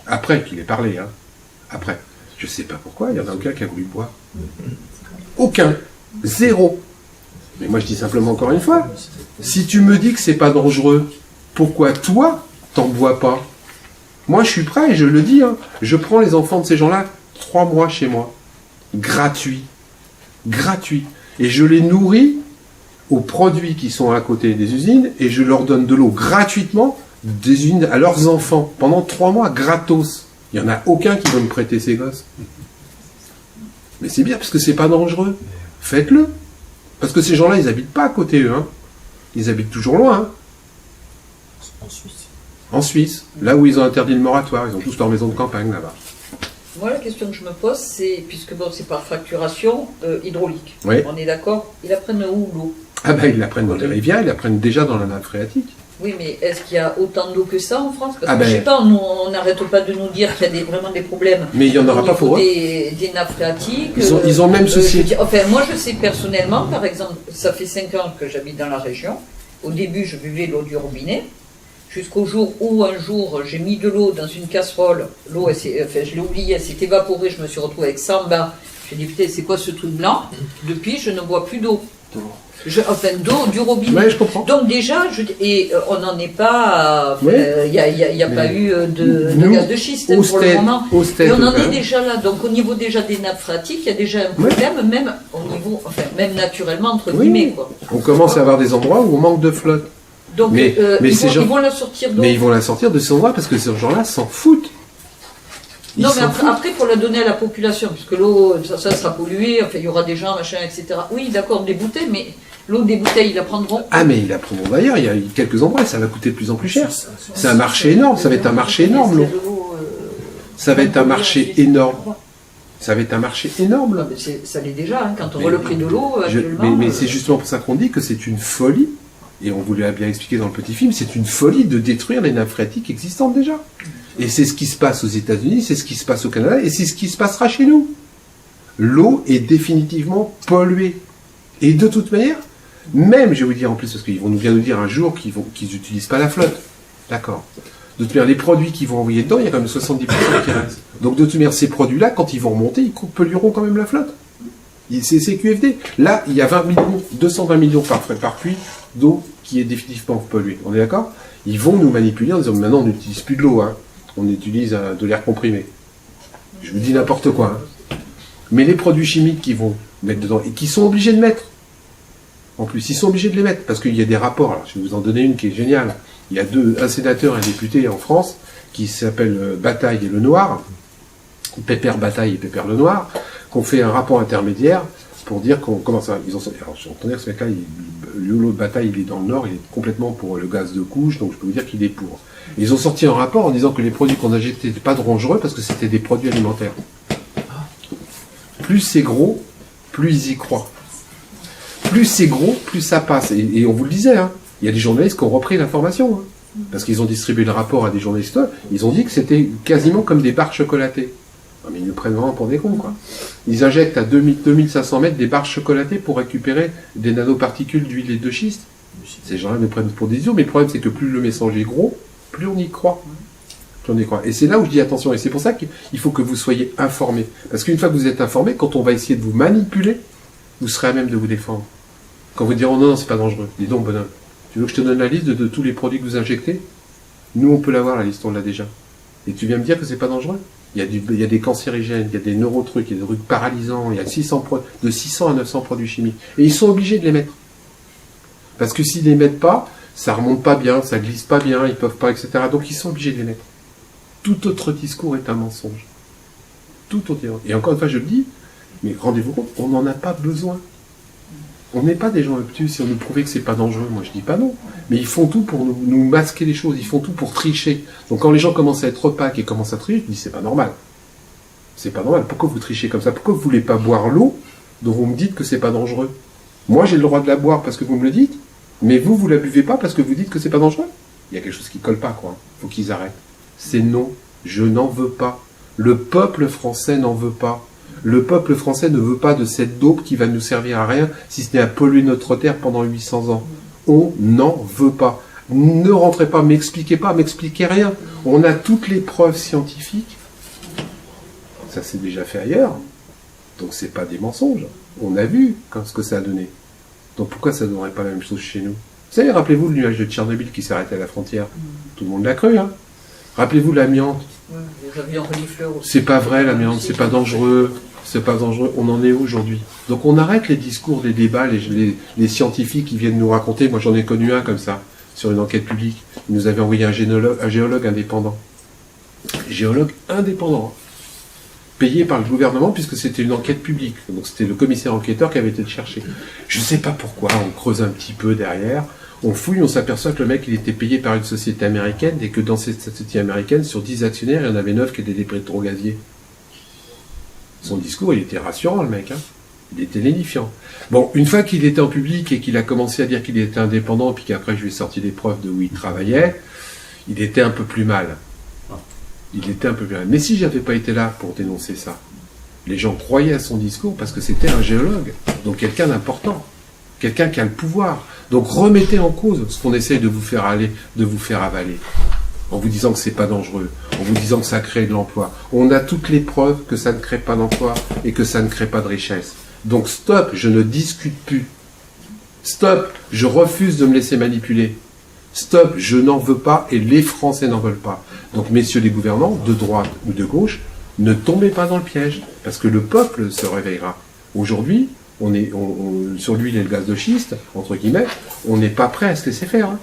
Après qu'il ait parlé, hein. Après. Je sais pas pourquoi, il y en a aucun qui a voulu boire. Aucun. Zéro. Mais moi, je dis simplement encore une fois, si tu me dis que c'est pas dangereux, pourquoi toi, t'en bois pas ? Moi, je suis prêt, et je le dis, hein, je prends les enfants de ces gens-là 3 mois chez moi. Gratuit. Et je les nourris aux produits qui sont à côté des usines, et je leur donne de l'eau gratuitement des usines à leurs enfants, pendant 3 mois, gratos. Il n'y en a aucun qui veut me prêter ses gosses. Mais c'est bien, parce que c'est pas dangereux. Faites-le. Parce que ces gens-là, ils habitent pas à côté, eux. Hein. Ils habitent toujours loin. Hein. En Suisse, là où ils ont interdit le moratoire, ils ont tous leur maison de campagne là-bas. Moi, la question que je me pose, c'est, puisque bon, c'est par fracturation hydraulique, oui. On est d'accord, ils la prennent où, l'eau? Ah ben, ils la prennent dans les rivières, ils la prennent déjà dans la nappe phréatique. Oui, mais est-ce qu'il y a autant d'eau que ça en France? Parce que je sais pas, nous, on n'arrête pas de nous dire qu'il y a vraiment des problèmes. Mais il n'y en aura pas pour eux. Des nappes phréatiques. Ils ont même souci. Moi, je sais personnellement, par exemple, ça fait 5 ans que j'habite dans la région. Au début, je buvais l'eau du robinet. jusqu'au jour où un jour j'ai mis de l'eau dans une casserole, l'eau, je l'ai oubliée, elle s'est évaporée, je me suis retrouvée avec 100 bains. J'ai dit, putain, c'est quoi ce truc blanc? Depuis, je ne bois plus d'eau. D'eau du robinet. Ouais, je comprends. Donc déjà, on n'en est pas... Il n'y a pas eu de gaz de schiste pour le moment. Et on en est déjà là. Donc au niveau déjà des nappes phréatiques, il y a déjà un problème, même au niveau, même naturellement, entre guillemets. Quoi. On commence à avoir des endroits où on manque de flotte. Donc ils vont la sortir d'eau. Mais ils vont la sortir de ces endroits parce que ces gens-là s'en foutent. Non, mais après, il faut la donner à la population, puisque l'eau, ça sera pollué, enfin, il y aura des gens, machin, etc. Oui, d'accord, des bouteilles, mais l'eau des bouteilles, ils la prendront. Ah, mais ils la prendront d'ailleurs, il y a quelques endroits, et ça va coûter de plus en plus cher. C'est un marché énorme, ça va être un marché énorme, l'eau. Ça va être un marché énorme. Ça va être un marché énorme, là. Ça l'est déjà, hein, quand on voit le prix de l'eau, actuellement. Mais c'est justement pour ça qu'on dit que c'est une folie, et on vous l'a bien expliqué dans le petit film, c'est une folie de détruire les nappes phréatiques existantes déjà. Et c'est ce qui se passe aux États-Unis, c'est ce qui se passe au Canada, et c'est ce qui se passera chez nous. L'eau est définitivement polluée. Et de toute manière, même, je vais vous dire en plus, parce qu'ils vont nous bien nous dire un jour qu'ils n'utilisent pas la flotte. D'accord. De toute manière, les produits qu'ils vont envoyer dedans, il y a quand même 70% qui restent. Donc de toute manière, ces produits-là, quand ils vont remonter, ils pollueront quand même la flotte. C'est QFD. Là, il y a 220 millions par puits d'eau qui est définitivement polluée. On est d'accord? Ils vont nous manipuler en disant, maintenant, on n'utilise plus de l'eau, hein. On utilise de l'air comprimé. Je vous dis n'importe quoi. Hein. Mais les produits chimiques qu'ils vont mettre dedans, et qu'ils sont obligés de mettre, en plus, ils sont obligés de les mettre, parce qu'il y a des rapports. Alors, je vais vous en donner une qui est géniale. Il y a un sénateur et un député en France, qui s'appellent Bataille et Lenoir, Pépère Bataille et Pépère Lenoir, qui ont fait un rapport intermédiaire pour dire qu'on commence à... Alors, j'entendais que ce mec-là, l'eau de Bataille, il est dans le Nord, il est complètement pour le gaz de couche, donc je peux vous dire qu'il est pour. Ils ont sorti un rapport en disant que les produits qu'on achetait n'étaient pas dangereux parce que c'était des produits alimentaires. Plus c'est gros, plus ils y croient. Plus c'est gros, plus ça passe. Et on vous le disait, hein, il y a des journalistes qui ont repris l'information. Hein, parce qu'ils ont distribué le rapport à des journalistes. Ils ont dit que c'était quasiment comme des barres chocolatées. Non, mais ils nous prennent vraiment pour des cons, quoi. Ils injectent à 2500 mètres des barres chocolatées pour récupérer des nanoparticules d'huile et de schiste. Ces gens-là nous prennent pour des idiots, mais le problème c'est que plus le message est gros, plus on y croit. Plus on y croit. Et c'est là où je dis attention, et c'est pour ça qu'il faut que vous soyez informés. Parce qu'une fois que vous êtes informés, quand on va essayer de vous manipuler, vous serez à même de vous défendre. Quand vous direz non, c'est pas dangereux. Dis donc, bonhomme, tu veux que je te donne la liste de tous les produits que vous injectez? Nous, on peut l'avoir, la liste, on l'a déjà. Et tu viens me dire que c'est pas dangereux? Il y a des cancérigènes, il y a des neurotrucs, il y a des trucs paralysants, il y a de 600 à 900 produits chimiques. Et ils sont obligés de les mettre. Parce que s'ils les mettent pas, ça remonte pas bien, ça glisse pas bien, ils peuvent pas, etc. Donc ils sont obligés de les mettre. Tout autre discours est un mensonge. Tout autre. Et encore une fois, je le dis, mais rendez-vous compte, on n'en a pas besoin. On n'est pas des gens obtus si on nous prouvait que c'est pas dangereux. Moi, je dis pas non. Mais ils font tout pour nous masquer les choses. Ils font tout pour tricher. Donc, quand les gens commencent à être opaques et commencent à tricher, je dis c'est pas normal. C'est pas normal. Pourquoi vous trichez comme ça? Pourquoi vous voulez pas boire l'eau dont vous me dites que c'est pas dangereux? Moi, j'ai le droit de la boire parce que vous me le dites. Mais vous la buvez pas parce que vous dites que c'est pas dangereux? Il y a quelque chose qui colle pas, quoi. Faut qu'ils arrêtent. C'est non. Je n'en veux pas. Le peuple français n'en veut pas. Le peuple français ne veut pas de cette dope qui va nous servir à rien, si ce n'est à polluer notre terre pendant 800 ans. On n'en veut pas. Ne rentrez pas, m'expliquez rien. On a toutes les preuves scientifiques. Ça s'est déjà fait ailleurs. Donc c'est pas des mensonges. On a vu ce que ça a donné. Donc pourquoi ça ne donnerait pas la même chose chez nous? Vous savez, rappelez-vous le nuage de Tchernobyl qui s'est arrêté à la frontière. Tout le monde l'a cru, hein. Rappelez-vous l'amiante. C'est pas vrai, l'amiante, c'est pas dangereux. C'est pas dangereux. On en est où aujourd'hui? Donc on arrête les discours, les débats, les scientifiques qui viennent nous raconter. Moi j'en ai connu un comme ça, sur une enquête publique. Il nous avait envoyé un géologue indépendant. Géologue indépendant. Payé par le gouvernement puisque c'était une enquête publique. Donc c'était le commissaire enquêteur qui avait été le chercher. Je sais pas pourquoi, on creuse un petit peu derrière. On fouille, on s'aperçoit que le mec il était payé par une société américaine et que dans cette société américaine, sur 10 actionnaires, il y en avait 9 qui étaient des pétrogaziers. Son discours, il était rassurant, le mec. Hein. Il était lénifiant. Bon, une fois qu'il était en public et qu'il a commencé à dire qu'il était indépendant, puis qu'après je lui ai sorti des preuves de où il travaillait, il était un peu plus mal. Il était un peu plus mal. Mais si j'avais pas été là pour dénoncer ça, les gens croyaient à son discours parce que c'était un géologue, donc quelqu'un d'important. quelqu'un qui a le pouvoir. Donc remettez en cause ce qu'on essaye de vous faire avaler, en vous disant que c'est pas dangereux, en vous disant que ça crée de l'emploi. On a toutes les preuves que ça ne crée pas d'emploi et que ça ne crée pas de richesse. Donc stop, je ne discute plus. Stop, je refuse de me laisser manipuler. Stop, je n'en veux pas et les Français n'en veulent pas. Donc messieurs les gouvernants, de droite ou de gauche, ne tombez pas dans le piège, parce que le peuple se réveillera. Aujourd'hui, sur l'huile et le gaz de schiste, entre guillemets, on n'est pas prêt à se laisser faire. Hein.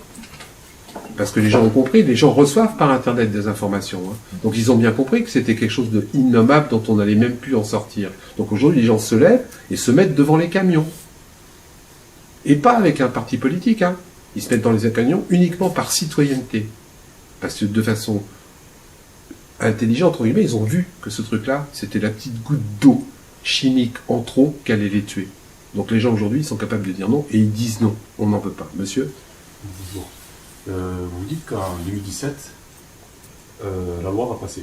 Parce que les gens ont compris, les gens reçoivent par Internet des informations. Hein. Donc ils ont bien compris que c'était quelque chose de innommable dont on n'allait même plus en sortir. Donc aujourd'hui, les gens se lèvent et se mettent devant les camions. Et pas avec un parti politique. Hein. Ils se mettent dans les camions uniquement par citoyenneté. Parce que de façon intelligente, entre guillemets, ils ont vu que ce truc-là, c'était la petite goutte d'eau chimique en trop qui allait les tuer. Donc les gens aujourd'hui, ils sont capables de dire non et ils disent non. On n'en veut pas. Monsieur ? Bonjour. Vous dites qu'en 2017, la loi va passer.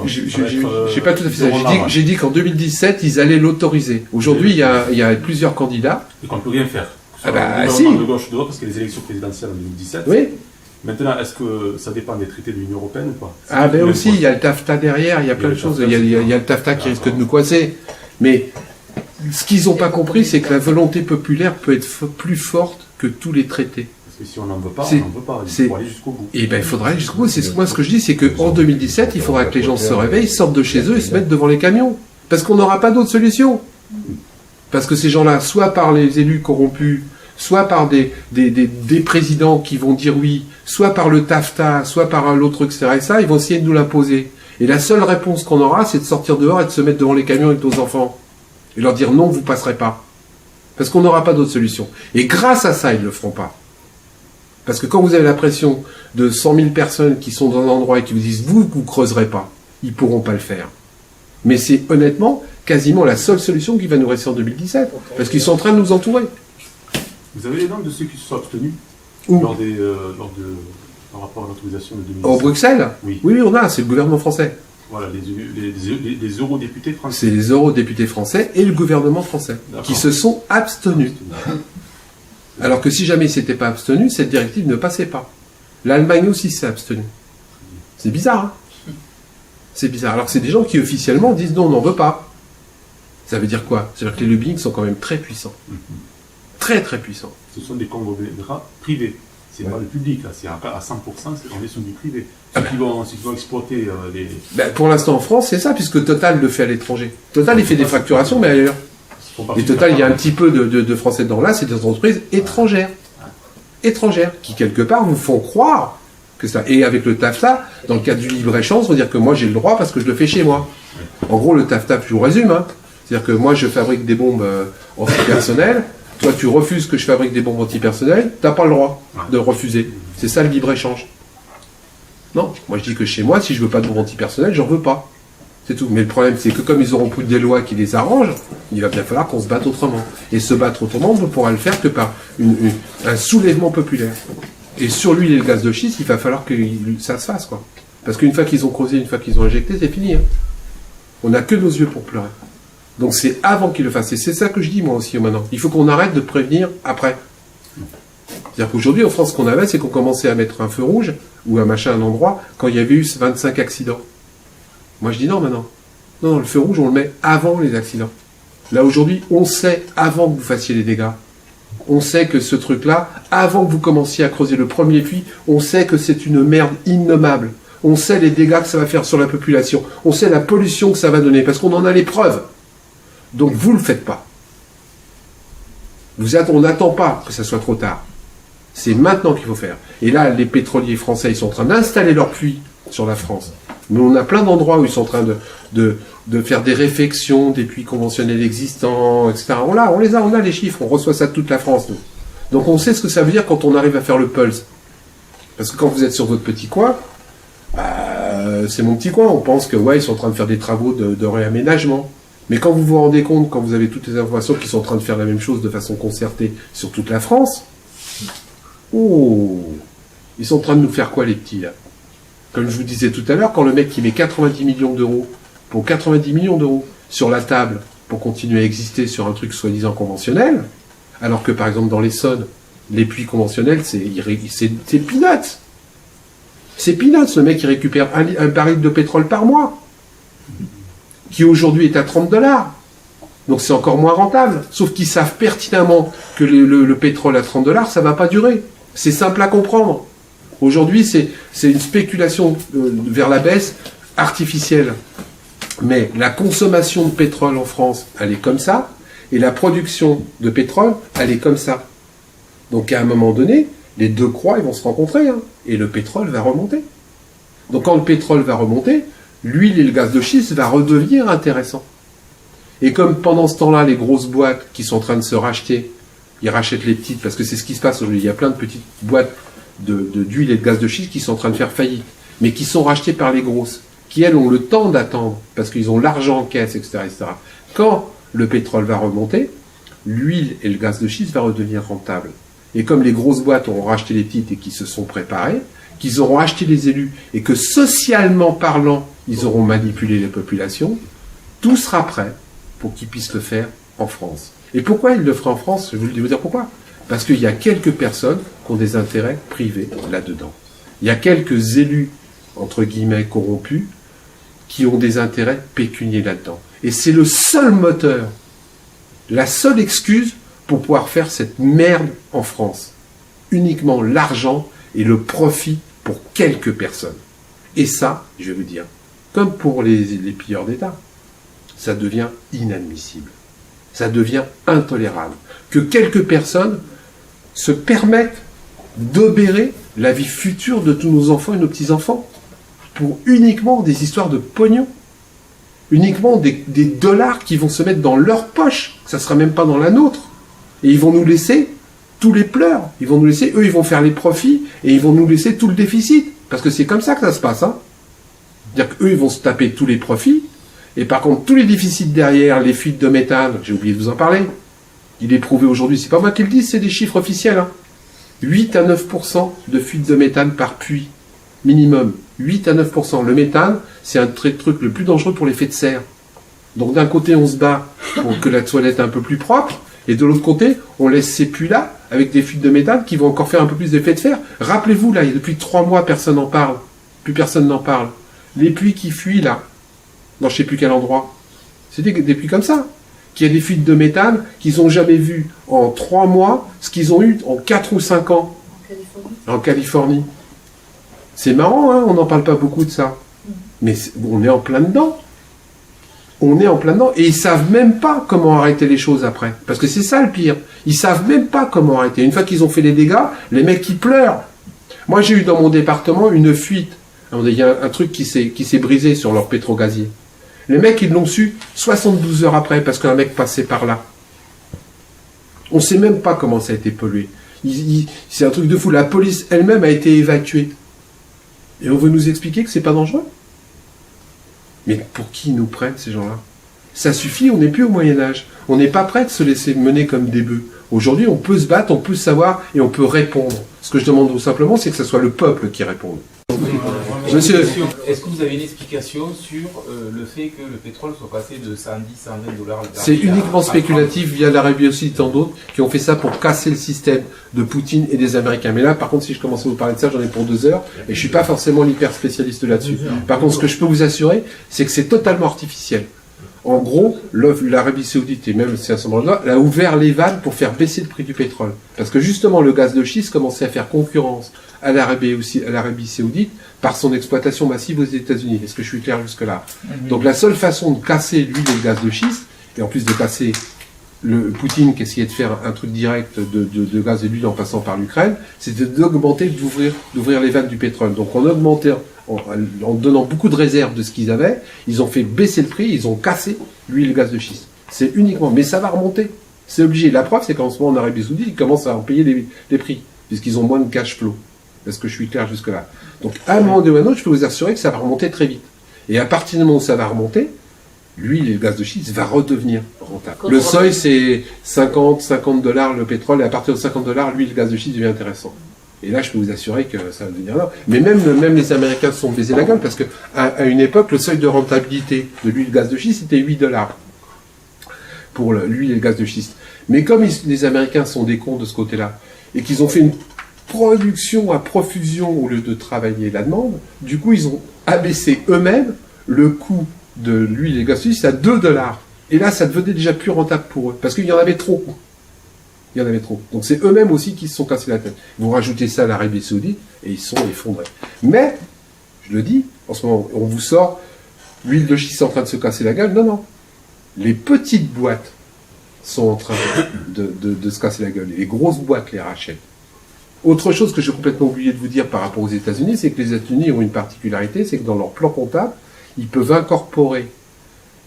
J'ai pas tout à fait ça. J'ai dit qu'en 2017, ils allaient l'autoriser. Aujourd'hui, il y a plusieurs candidats. Et qu'on ne peut rien faire. Ah bah si. De gauche ou de droite, parce qu'il y a les élections présidentielles en 2017. Oui. Maintenant, est-ce que ça dépend des traités de l'Union européenne ou pas? Ah ben aussi, il y a le TAFTA derrière, il y a plein de choses. Il y a le TAFTA qui risque de nous coincer. Mais ce qu'ils n'ont pas compris, c'est que la volonté populaire peut être plus forte que tous les traités. Parce que si on n'en veut pas, on n'en veut pas. Il faut aller jusqu'au bout. Et ben il faudra aller jusqu'au bout. C'est moi ce que je dis, c'est qu'en 2017, il faudra que les gens se réveillent, sortent de chez eux et se mettent devant les camions. Parce qu'on n'aura pas d'autre solution. Parce que ces gens-là, soit par les élus corrompus, soit par des présidents qui vont dire oui, soit par le TAFTA, soit par l'autre, etc. Et ça, ils vont essayer de nous l'imposer. Et la seule réponse qu'on aura, c'est de sortir dehors et de se mettre devant les camions avec nos enfants. Et leur dire non, vous passerez pas. Parce qu'on n'aura pas d'autre solution. Et grâce à ça, ils ne le feront pas. Parce que quand vous avez la pression de 100 000 personnes qui sont dans un endroit et qui vous disent vous creuserez pas, ils pourront pas le faire. Mais c'est honnêtement quasiment la seule solution qui va nous rester en 2017. Parce qu'ils sont en train de nous entourer. Vous avez les noms de ceux qui se sont abstenus par rapport à l'autorisation de 2017 Au Bruxelles ? Oui. Oui, on a, c'est le gouvernement français. Voilà, les eurodéputés français. C'est les eurodéputés français et le gouvernement français qui se sont abstenus. Alors que si jamais ils ne s'étaient pas abstenus, cette directive ne passait pas. L'Allemagne aussi s'est abstenue. C'est bizarre, hein ? C'est bizarre. Alors que c'est des gens qui officiellement disent non, on n'en veut pas. Ça veut dire quoi ? Ça veut dire que les lobbying sont quand même très puissants. Très très puissants. Ce sont des conglomérats privés. C'est pas le public, là. C'est à 100%, on est sur du privé. Ceux qui vont exploiter les... Ben, pour l'instant en France, c'est ça, puisque Total le fait à l'étranger. Total, il fait des facturations, mais ailleurs. Et Total, il y a un petit peu de Français dedans. Là, c'est des entreprises étrangères. Étrangères, qui quelque part vous font croire que ça... Et avec le TAFTA, dans le cadre du libre-échange, on va dire que moi j'ai le droit parce que je le fais chez moi. En gros, le TAFTA, je vous résume, hein. C'est-à-dire que moi je fabrique des bombes antipersonnelles. Toi, tu refuses que je fabrique des bombes antipersonnelles, t'as pas le droit de refuser. C'est ça le libre-échange. Non, moi je dis que chez moi, si je veux pas de bombes antipersonnelles, j'en veux pas. C'est tout. Mais le problème, c'est que comme ils auront plus des lois qui les arrangent, il va bien falloir qu'on se batte autrement. Et se battre autrement, on ne pourra le faire que par un soulèvement populaire. Et sur l'huile et le gaz de schiste, il va falloir que ça se fasse, quoi. Parce qu'une fois qu'ils ont creusé, une fois qu'ils ont injecté, c'est fini. Hein. On n'a que nos yeux pour pleurer. Donc c'est avant qu'ils le fassent. Et c'est ça que je dis moi aussi maintenant. Il faut qu'on arrête de prévenir après. C'est-à-dire qu'aujourd'hui en France, ce qu'on avait, c'est qu'on commençait à mettre un feu rouge ou un machin à un endroit quand il y avait eu 25 accidents. Moi je dis non maintenant. Non, le feu rouge on le met avant les accidents. Là aujourd'hui, on sait avant que vous fassiez les dégâts. On sait que ce truc-là, avant que vous commenciez à creuser le premier puits, on sait que c'est une merde innommable. On sait les dégâts que ça va faire sur la population. On sait la pollution que ça va donner parce qu'on en a les preuves. Donc vous ne le faites pas. On n'attend pas que ça soit trop tard. C'est maintenant qu'il faut faire. Et là, les pétroliers français, ils sont en train d'installer leurs puits sur la France. Mais on a plein d'endroits où ils sont en train de faire des réfections des puits conventionnels existants, etc. On a les chiffres, on reçoit ça de toute la France, nous. Donc on sait ce que ça veut dire quand on arrive à faire le pulse. Parce que quand vous êtes sur votre petit coin, c'est mon petit coin, on pense que ils sont en train de faire des travaux de réaménagement. Mais quand vous vous rendez compte, quand vous avez toutes les informations qu'ils sont en train de faire la même chose de façon concertée sur toute la France, ils sont en train de nous faire quoi les petits là ? Comme je vous disais tout à l'heure, quand le mec qui met 90 millions d'euros sur la table pour continuer à exister sur un truc soi-disant conventionnel, Alors que par exemple dans l'Essonne, les puits conventionnels, c'est peanuts. C'est peanuts. Le mec, il récupère un baril de pétrole par mois, qui aujourd'hui est à $30. Donc c'est encore moins rentable. Sauf qu'ils savent pertinemment que le pétrole à $30, ça ne va pas durer. C'est simple à comprendre. Aujourd'hui, c'est une spéculation vers la baisse artificielle. Mais la consommation de pétrole en France, elle est comme ça. Et la production de pétrole, elle est comme ça. Donc à un moment donné, les deux croix, ils vont se rencontrer. Hein, et le pétrole va remonter. Donc quand le pétrole va remonter, l'huile et le gaz de schiste va redevenir intéressant. Et comme pendant ce temps-là, les grosses boîtes qui sont en train de se racheter, ils rachètent les petites, parce que c'est ce qui se passe aujourd'hui. Il y a plein de petites boîtes d'huile et de gaz de schiste qui sont en train de faire faillite, mais qui sont rachetées par les grosses, qui elles ont le temps d'attendre, parce qu'ils ont l'argent en caisse, etc., etc. Quand le pétrole va remonter, l'huile et le gaz de schiste va redevenir rentable. Et comme les grosses boîtes auront racheté les petites et qui se sont préparées, qu'ils auront acheté les élus, et que socialement parlant, ils auront manipulé les populations, tout sera prêt pour qu'ils puissent le faire en France. Et pourquoi ils le feraient en France? Je vais vous dire pourquoi. Parce qu'il y a quelques personnes qui ont des intérêts privés là-dedans. Il y a quelques élus, entre guillemets, corrompus, qui ont des intérêts pécuniaires là-dedans. Et c'est le seul moteur, la seule excuse pour pouvoir faire cette merde en France. Uniquement l'argent et le profit pour quelques personnes. Et ça, je vais vous dire, comme pour les pilleurs d'État, ça devient inadmissible. Ça devient intolérable. Que quelques personnes se permettent d'obérer la vie future de tous nos enfants et nos petits-enfants pour uniquement des histoires de pognon, uniquement des dollars qui vont se mettre dans leur poche, ça ne sera même pas dans la nôtre. Et ils vont nous laisser tous les pleurs. Ils vont nous laisser, eux, ils vont faire les profits et ils vont nous laisser tout le déficit. Parce que c'est comme ça que ça se passe. Hein. C'est-à-dire qu'eux, ils vont se taper tous les profits. Et par contre, tous les déficits derrière, les fuites de méthane, j'ai oublié de vous en parler. Il est prouvé aujourd'hui, c'est pas moi qui le dis, c'est des chiffres officiels. Hein. 8 à 9% de fuites de méthane par puits. Minimum. 8 à 9%. Le méthane, c'est un truc le plus dangereux pour l'effet de serre. Donc d'un côté, on se bat pour que la toilette est un peu plus propre. Et de l'autre côté, on laisse ces puits-là avec des fuites de méthane qui vont encore faire un peu plus d'effet de fer. Rappelez-vous, là, depuis 3 mois, personne n'en parle. Plus personne n'en parle. Les puits qui fuient, là, dans je ne sais plus quel endroit, c'est des puits comme ça. Qu'il y a des fuites de méthane qu'ils n'ont jamais vu en 3 mois, ce qu'ils ont eu en 4 ou 5 ans. En Californie. C'est marrant, hein, on n'en parle pas beaucoup de ça. Mais on est en plein dedans. On est en plein dedans. Et ils ne savent même pas comment arrêter les choses après. Parce que c'est ça le pire. Ils ne savent même pas comment arrêter. Une fois qu'ils ont fait les dégâts, les mecs, ils pleurent. Moi, j'ai eu dans mon département une fuite. Il y a un truc qui s'est brisé sur leur pétrogazier. Les mecs, ils l'ont su 72 heures après, parce qu'un mec passait par là. On ne sait même pas comment ça a été pollué. C'est un truc de fou. La police elle-même a été évacuée. Et on veut nous expliquer que c'est pas dangereux? Mais pour qui ils nous prennent, ces gens-là? Ça suffit, on n'est plus au Moyen-Âge. On n'est pas prêt de se laisser mener comme des bœufs. Aujourd'hui, on peut se battre, on peut savoir et on peut répondre. Ce que je demande tout simplement, c'est que ce soit le peuple qui réponde. Monsieur, est-ce que vous avez une explication sur le fait que le pétrole soit passé de 110, 120 dollars le baril? C'est uniquement spéculatif via l'Arabie aussi et tant d'autres qui ont fait ça pour casser le système de Poutine et des Américains. Mais là, par contre, si je commence à vous parler de ça, j'en ai pour 2 heures et je suis pas forcément l'hyper spécialiste là-dessus. Par contre, ce que je peux vous assurer, c'est que c'est totalement artificiel. En gros, l'Arabie Saoudite et même c'est à ce moment-là, a ouvert les vannes pour faire baisser le prix du pétrole. Parce que justement, le gaz de schiste commençait à faire concurrence à l'Arabie Saoudite par son exploitation massive aux États-Unis. Est-ce que je suis clair jusque-là? Donc la seule façon de casser l'huile et le gaz de schiste, et en plus de casser le Poutine qui essayait de faire un truc direct de gaz et d'huile en passant par l'Ukraine, c'était d'augmenter, d'ouvrir les vannes du pétrole. Donc en augmentant, en donnant beaucoup de réserves de ce qu'ils avaient, ils ont fait baisser le prix, ils ont cassé l'huile et le gaz de schiste. C'est uniquement, mais ça va remonter. C'est obligé. La preuve, c'est qu'en ce moment, en Arabie Saoudite, ils commencent à en payer les prix, puisqu'ils ont moins de cash flow. Est-ce que je suis clair jusque-là? Donc, à un moment donné ou à un autre, je peux vous assurer que ça va remonter très vite. Et à partir du moment où ça va remonter, l'huile et le gaz de schiste va redevenir rentable. Le seuil, c'est 50 dollars le pétrole, et à partir de 50 dollars, l'huile et le gaz de schiste devient intéressant. Et là, je peux vous assurer que ça va devenir là. Mais même les Américains se sont baisés la gueule, parce qu'à une époque, le seuil de rentabilité de l'huile et le gaz de schiste, c'était 8 dollars pour l'huile et le gaz de schiste. Mais comme les Américains sont des cons de ce côté-là, et qu'ils ont fait une production à profusion au lieu de travailler la demande, du coup, ils ont abaissé eux-mêmes le coût de l'huile et gaz de schiste à 2 $. Et là, ça devenait déjà plus rentable pour eux, parce qu'il y en avait trop. Il y en avait trop. Donc c'est eux-mêmes aussi qui se sont cassés la tête. Vous rajoutez ça à l'Arabie Saoudite, et ils sont effondrés. Mais, je le dis, en ce moment, on vous sort, l'huile de schiste est en train de se casser la gueule. Non, non. Les petites boîtes sont en train de se casser la gueule. Et les grosses boîtes les rachètent. Autre chose que j'ai complètement oublié de vous dire par rapport aux États-Unis, c'est que les États-Unis ont une particularité, c'est que dans leur plan comptable, ils peuvent incorporer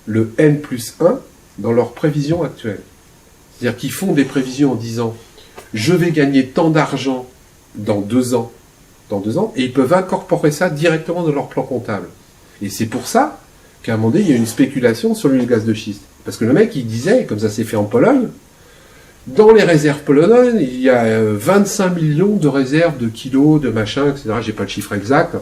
le N+1 dans leurs prévisions actuelles. C'est-à-dire qu'ils font des prévisions en disant « je vais gagner tant d'argent dans 2 ans », et ils peuvent incorporer ça directement dans leur plan comptable. Et c'est pour ça qu'à un moment donné, il y a une spéculation sur l'huile gaz de schiste. Parce que le mec, il disait, comme ça s'est fait en Pologne, dans les réserves polonaises, il y a 25 millions de réserves de kilos, de machin, etc. J'ai pas le chiffre exact,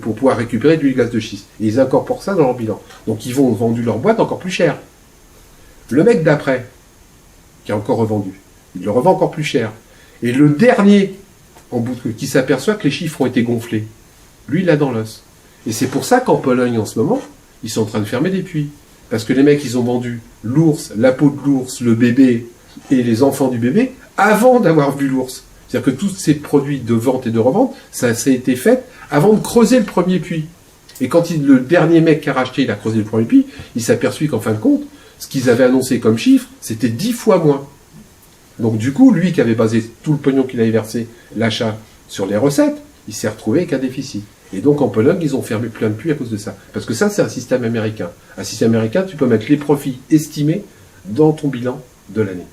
pour pouvoir récupérer de l'huile gaz de schiste. Et ils incorporent ça dans leur bilan. Donc ils vont vendre leur boîte encore plus cher. Le mec d'après, qui a encore revendu, il le revend encore plus cher. Et le dernier, qui s'aperçoit que les chiffres ont été gonflés, lui, il a dans l'os. Et c'est pour ça qu'en Pologne, en ce moment, ils sont en train de fermer des puits. Parce que les mecs, ils ont vendu l'ours, la peau de l'ours, le bébé et les enfants du bébé avant d'avoir vu l'ours. C'est-à-dire que tous ces produits de vente et de revente, ça a été fait avant de creuser le premier puits. Et quand le dernier mec qui a racheté, il a creusé le premier puits, il s'est aperçu qu'en fin de compte, ce qu'ils avaient annoncé comme chiffre, c'était 10 fois moins. Donc du coup, lui qui avait basé tout le pognon qu'il avait versé, l'achat, sur les recettes, il s'est retrouvé avec un déficit. Et donc en Pologne, ils ont fermé plein de puits à cause de ça. Parce que ça, c'est un système américain. Un système américain, tu peux mettre les profits estimés dans ton bilan de l'année.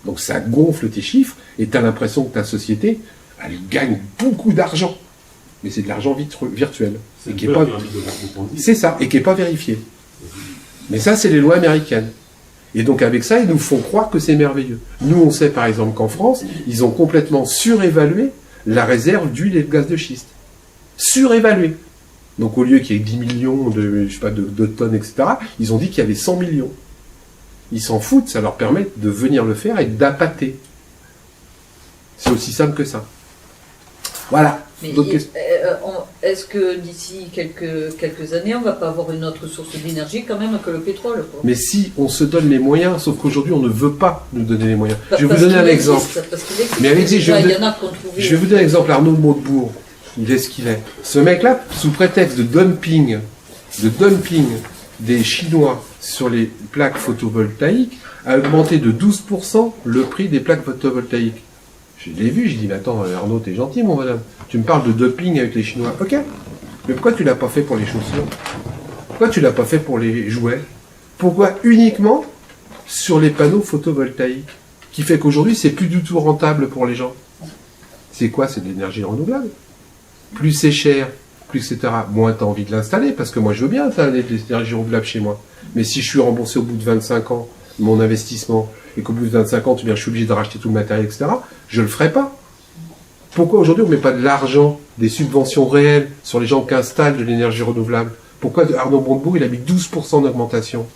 Donc ça gonfle tes chiffres et tu as l'impression que ta société, elle gagne beaucoup d'argent. Mais c'est de l'argent virtuel. C'est ça, et qui n'est pas vérifié. Mais ça, c'est les lois américaines. Et donc avec ça, ils nous font croire que c'est merveilleux. Nous, on sait par exemple qu'en France, ils ont complètement surévalué la réserve d'huile et de gaz de schiste. Surévalué. Donc au lieu qu'il y ait 10 millions de tonnes, etc., ils ont dit qu'il y avait 100 millions. Ils s'en foutent, ça leur permet de venir le faire et d'appâter. C'est aussi simple que ça. Voilà. Mais est-ce que d'ici quelques années, on ne va pas avoir une autre source d'énergie quand même que le pétrole, quoi? Mais si on se donne les moyens, sauf qu'aujourd'hui on ne veut pas nous donner les moyens. Je vais vous donner un exemple. Mais Alexis, je vais vous donner un exemple. Arnaud de Montebourg, il est ce qu'il est. Ce mec-là, sous prétexte de dumping des Chinois sur les plaques photovoltaïques, a augmenté de 12% le prix des plaques photovoltaïques. Je l'ai vu, j'ai dit, mais attends, Arnaud, t'es gentil, mon madame. Tu me parles de dumping avec les Chinois. Ok. Mais pourquoi tu l'as pas fait pour les chaussures? Pourquoi tu l'as pas fait pour les jouets? Pourquoi uniquement sur les panneaux photovoltaïques? Qui fait qu'aujourd'hui, c'est plus du tout rentable pour les gens. C'est quoi? C'est de l'énergie renouvelable. Plus c'est cher, plus etc., moins tu as envie de l'installer, parce que moi, je veux bien installer de l'énergie renouvelable chez moi. Mais si je suis remboursé au bout de 25 ans, mon investissement, et qu'au bout de 25 ans, je suis obligé de racheter tout le matériel, etc., je ne le ferai pas. Pourquoi aujourd'hui on ne met pas de l'argent, des subventions réelles sur les gens qui installent de l'énergie renouvelable? Pourquoi Arnaud Montebourg, il a mis 12% d'augmentation?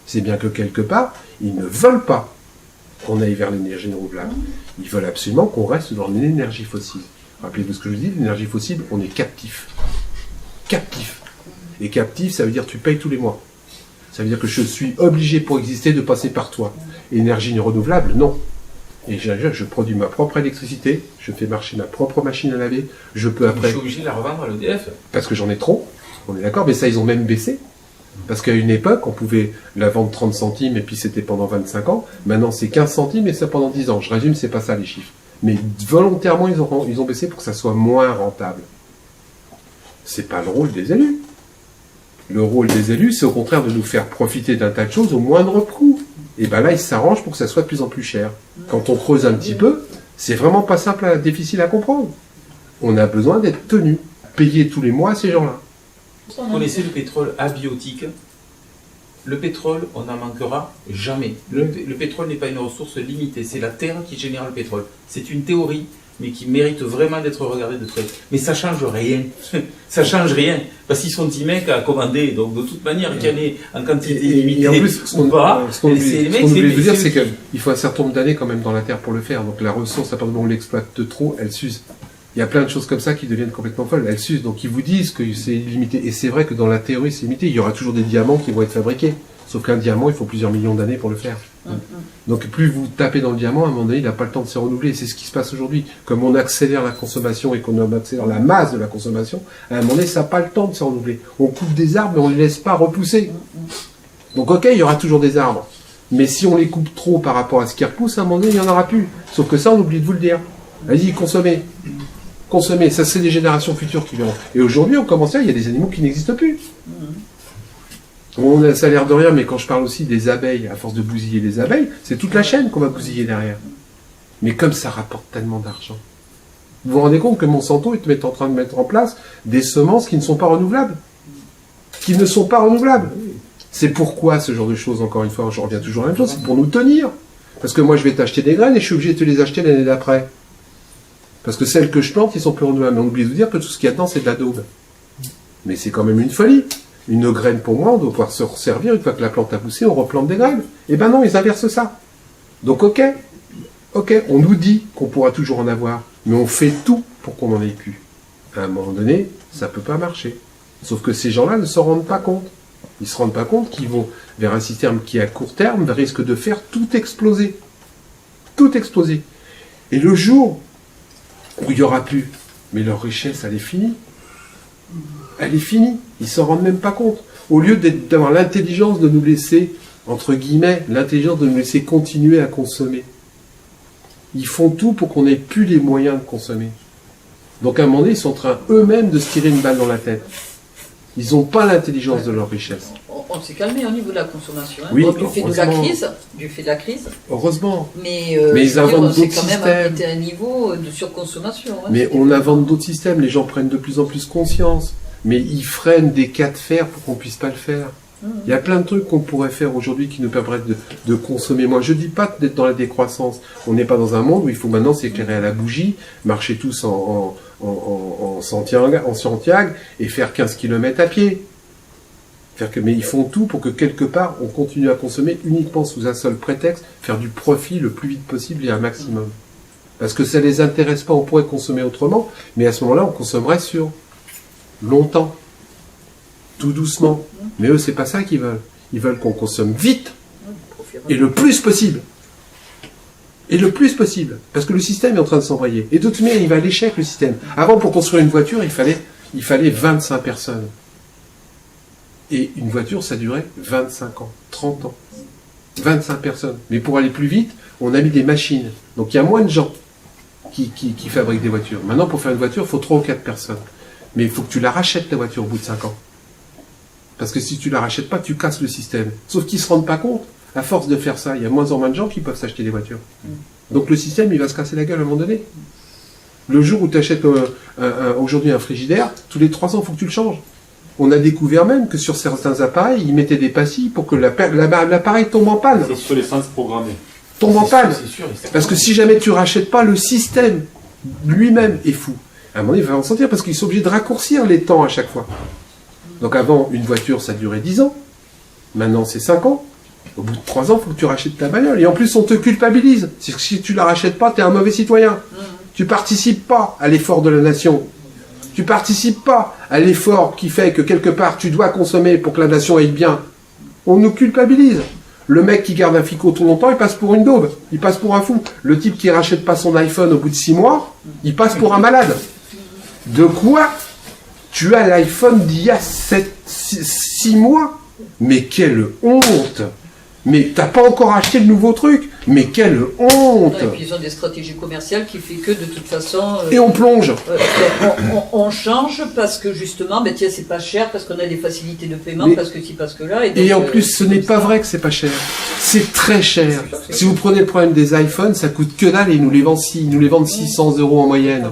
C'est bien que quelque part, ils ne veulent pas qu'on aille vers l'énergie renouvelable. Ils veulent absolument qu'on reste dans l'énergie fossile. Rappelez-vous ce que je dis, l'énergie fossile, on est captif. Captif. Et captif, ça veut dire que tu payes tous les mois. Ça veut dire que je suis obligé pour exister de passer par toi. Énergie renouvelable, non. Et je produis ma propre électricité, je fais marcher ma propre machine à laver, je peux après... Je suis obligé de la revendre à l'EDF. Parce que j'en ai trop, on est d'accord, mais ça ils ont même baissé. Parce qu'à une époque, on pouvait la vendre 30 centimes et puis c'était pendant 25 ans. Maintenant c'est 15 centimes et c'est pendant 10 ans. Je résume, c'est pas ça les chiffres. Mais volontairement, ils ont baissé pour que ça soit moins rentable. C'est pas le rôle des élus. Le rôle des élus, c'est au contraire de nous faire profiter d'un tas de choses au moindre coût. Et bien là, ils s'arrangent pour que ça soit de plus en plus cher. Quand on creuse un petit peu, c'est vraiment pas simple, difficile à comprendre. On a besoin d'être tenu, payer tous les mois à ces gens-là. Vous connaissez le pétrole abiotique? Le pétrole, on n'en manquera jamais. Le pétrole n'est pas une ressource limitée, c'est la terre qui génère le pétrole. C'est une théorie mais qui méritent vraiment d'être regardés de près. Mais ça change rien. Ça change rien. Parce qu'ils sont 10 mecs à commander. Donc, de toute manière, qu'il y en ait en quantité limitée en plus, ou pas, ce qu'on oublie de dire, c'est que qu'il faut un certain nombre d'années quand même dans la Terre pour le faire. Donc, la ressource, à partir du moment où on l'exploite trop, elle s'use. Il y a plein de choses comme ça qui deviennent complètement folles. Elles s'usent. Donc, ils vous disent que c'est limité. Et c'est vrai que dans la théorie, c'est limité. Il y aura toujours des diamants qui vont être fabriqués. Sauf qu'un diamant, il faut plusieurs millions d'années pour le faire. Donc plus vous tapez dans le diamant, à un moment donné, il n'a pas le temps de se renouveler. C'est ce qui se passe aujourd'hui. Comme on accélère la consommation et qu'on accélère la masse de la consommation, à un moment donné, ça n'a pas le temps de se renouveler. On coupe des arbres, mais on ne les laisse pas repousser. Donc ok, il y aura toujours des arbres. Mais si on les coupe trop par rapport à ce qui repousse, à un moment donné, il n'y en aura plus. Sauf que ça, on oublie de vous le dire. Allez-y, consommez. Consommez. Ça, c'est les générations futures qui verront. Et aujourd'hui, on commence à, il y a des animaux qui n'existent plus. Ça a l'air de rien, mais quand je parle aussi des abeilles, à force de bousiller les abeilles, c'est toute la chaîne qu'on va bousiller derrière. Mais comme ça rapporte tellement d'argent. Vous vous rendez compte que Monsanto est en train de mettre en place des semences qui ne sont pas renouvelables. Qui ne sont pas renouvelables. C'est pourquoi ce genre de choses, encore une fois, je reviens toujours à la même chose, c'est pour nous tenir. Parce que moi, je vais t'acheter des graines et je suis obligé de te les acheter l'année d'après. Parce que celles que je plante, ils sont plus renouvelables. Mais on oublie de vous dire que tout ce qu'il y a dedans, c'est de la daube. Mais c'est quand même une folie. Une graine, pour moi, on doit pouvoir se resservir. Une fois que la plante a poussé, on replante des graines. Eh ben non, ils inversent ça. Donc ok, on nous dit qu'on pourra toujours en avoir, mais on fait tout pour qu'on n'en ait plus. À un moment donné, ça ne peut pas marcher. Sauf que ces gens-là ne s'en rendent pas compte. Ils ne se rendent pas compte qu'ils vont vers un système qui, à court terme, risque de faire tout exploser. Tout exploser. Et le jour où il n'y aura plus, mais leur richesse, elle est finie. Elle est finie. Ils s'en rendent même pas compte. Au lieu d'avoir l'intelligence de nous laisser, entre guillemets, l'intelligence de nous laisser continuer à consommer. Ils font tout pour qu'on n'ait plus les moyens de consommer. Donc à un moment donné, ils sont en train eux-mêmes de se tirer une balle dans la tête. Ils n'ont pas l'intelligence de leur richesse. On s'est calmé au niveau de la consommation. Hein. Oui, du fait de la crise. Heureusement. Mais ils inventent d'autres quand même systèmes. un niveau de surconsommation. Hein, mais on invente d'autres systèmes. Les gens prennent de plus en plus conscience. Mais ils freinent des cas de fer pour qu'on ne puisse pas le faire. Il y a plein de trucs qu'on pourrait faire aujourd'hui qui nous permettent de consommer moins. Je ne dis pas d'être dans la décroissance. On n'est pas dans un monde où il faut maintenant s'éclairer à la bougie, marcher tous en Santiago et faire 15 km à pied. Mais ils font tout pour que quelque part, on continue à consommer uniquement sous un seul prétexte, faire du profit le plus vite possible et un maximum. Parce que ça ne les intéresse pas, on pourrait consommer autrement, mais à ce moment-là, on consommerait sur longtemps, tout doucement. Mais eux, c'est pas ça qu'ils veulent. Ils veulent qu'on consomme vite et le plus possible. Et le plus possible. Parce que le système est en train de s'embrayer. Et de toute manière, il va à l'échec, le système. Avant, pour construire une voiture, il fallait 25 personnes. Et une voiture, ça durait 25 ans, 30 ans. 25 personnes. Mais pour aller plus vite, on a mis des machines. Donc il y a moins de gens qui fabriquent des voitures. Maintenant, pour faire une voiture, il faut 3 ou 4 personnes. Mais il faut que tu la rachètes, la voiture, au bout de 5 ans. Parce que si tu la rachètes pas, tu casses le système. Sauf qu'ils ne se rendent pas compte. À force de faire ça, il y a moins en moins de gens qui peuvent s'acheter des voitures. Donc le système, il va se casser la gueule à un moment donné. Le jour où tu achètes aujourd'hui un frigidaire, tous les 3 ans, il faut que tu le changes. On a découvert même que sur certains appareils, ils mettaient des pastilles pour que l'appareil tombe en panne. C'est sur l'essence programmée. Tombe en panne. Parce que si jamais tu rachètes pas, le système lui-même est fou. À un moment donné, il va en sentir parce qu'ils sont obligés de raccourcir les temps à chaque fois. Donc avant, une voiture, ça durait 10 ans. Maintenant, c'est 5 ans. Au bout de 3 ans, il faut que tu rachètes ta bagnole. Et en plus, on te culpabilise. Si tu la rachètes pas, tu es un mauvais citoyen. Tu participes pas à l'effort de la nation. Tu participes pas à l'effort qui fait que quelque part, tu dois consommer pour que la nation aille bien. On nous culpabilise. Le mec qui garde un ficot tout longtemps, il passe pour une daube. Il passe pour un fou. Le type qui rachète pas son iPhone au bout de 6 mois, il passe pour un malade. De quoi? Tu as l'iPhone d'il y a 6 mois? Mais quelle honte! Mais t'as pas encore acheté le nouveau truc? Mais quelle honte! Et puis ils ont des stratégies commerciales qui fait que de toute façon... et on plonge! On change parce que justement, tiens, c'est pas cher, parce qu'on a des facilités de paiement, parce que ci, parce que là... Et en plus, ce n'est pas vrai que c'est pas cher. C'est très cher. Si vous prenez le problème des iPhones, ça coûte que dalle et ils nous les vendent 600 € en moyenne.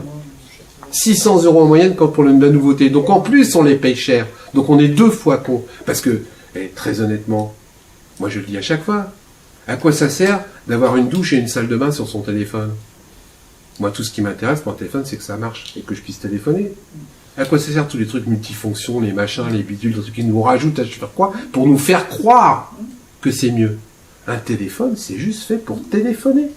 600 € en moyenne quand pour la nouveauté. Donc en plus, on les paye cher. Donc on est 2 fois con. Parce que, très honnêtement, moi je le dis à chaque fois, à quoi ça sert d'avoir une douche et une salle de bain sur son téléphone? Moi, tout ce qui m'intéresse pour un téléphone, c'est que ça marche et que je puisse téléphoner. À quoi ça sert tous les trucs multifonctions, les machins, les bidules, les trucs qui nous rajoutent à je sais pas quoi, pour nous faire croire que c'est mieux. Un téléphone, c'est juste fait pour téléphoner.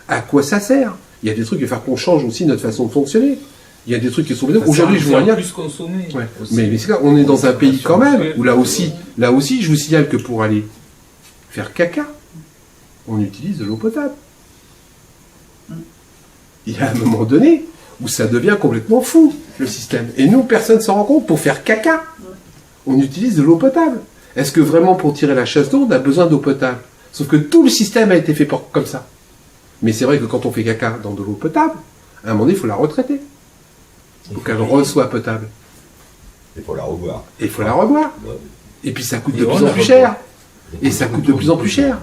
À quoi ça sert? Il y a des trucs qui vont faire qu'on change aussi notre façon de fonctionner. Il y a des trucs qui sont bien. Aujourd'hui, je vois rien. Plus consommer. Ouais. Mais c'est là, on est dans un pays quand même où là aussi, je vous signale que pour aller faire caca, on utilise de l'eau potable. Il y a un moment donné où ça devient complètement fou, le système. Et nous, personne ne s'en rend compte. Pour faire caca, on utilise de l'eau potable. Est-ce que vraiment pour tirer la chasse d'eau, on a besoin d'eau potable? Sauf que tout le système a été fait comme ça. Mais c'est vrai que quand on fait caca dans de l'eau potable, à un moment donné, il faut la retraiter. Il faut qu'elle reçoit potable. Il faut la revoir. Et il faut la revoir. Ouais. Et puis ça coûte de plus en plus cher. Et ça coûte de plus en plus cher.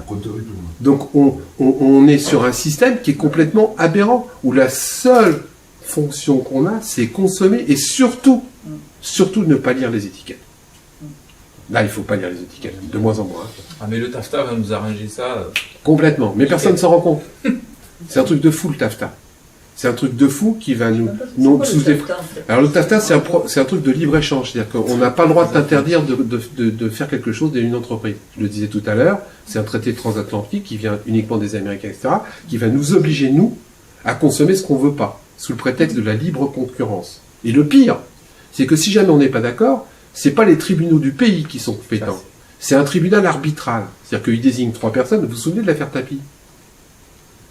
Donc on est sur un système qui est complètement aberrant, où la seule fonction qu'on a, c'est consommer et surtout ne pas lire les étiquettes. Là, il ne faut pas lire les étiquettes, de moins en moins. Ah, mais le TAFTA va nous arranger ça. Complètement. Mais personne ne s'en rend compte. C'est un truc de fou, le TAFTA. C'est un truc de fou qui va nous... Alors le TAFTA, c'est un truc de libre-échange. C'est-à-dire qu'on n'a pas le droit de t'interdire de faire quelque chose d'une entreprise. Je le disais tout à l'heure, c'est un traité transatlantique qui vient uniquement des Américains, etc., qui va nous obliger, nous, à consommer ce qu'on ne veut pas, sous le prétexte de la libre concurrence. Et le pire, c'est que si jamais on n'est pas d'accord, c'est pas les tribunaux du pays qui sont compétents. C'est un tribunal arbitral. C'est-à-dire qu'il désigne 3 personnes. Vous vous souvenez de l'affaire Tapi?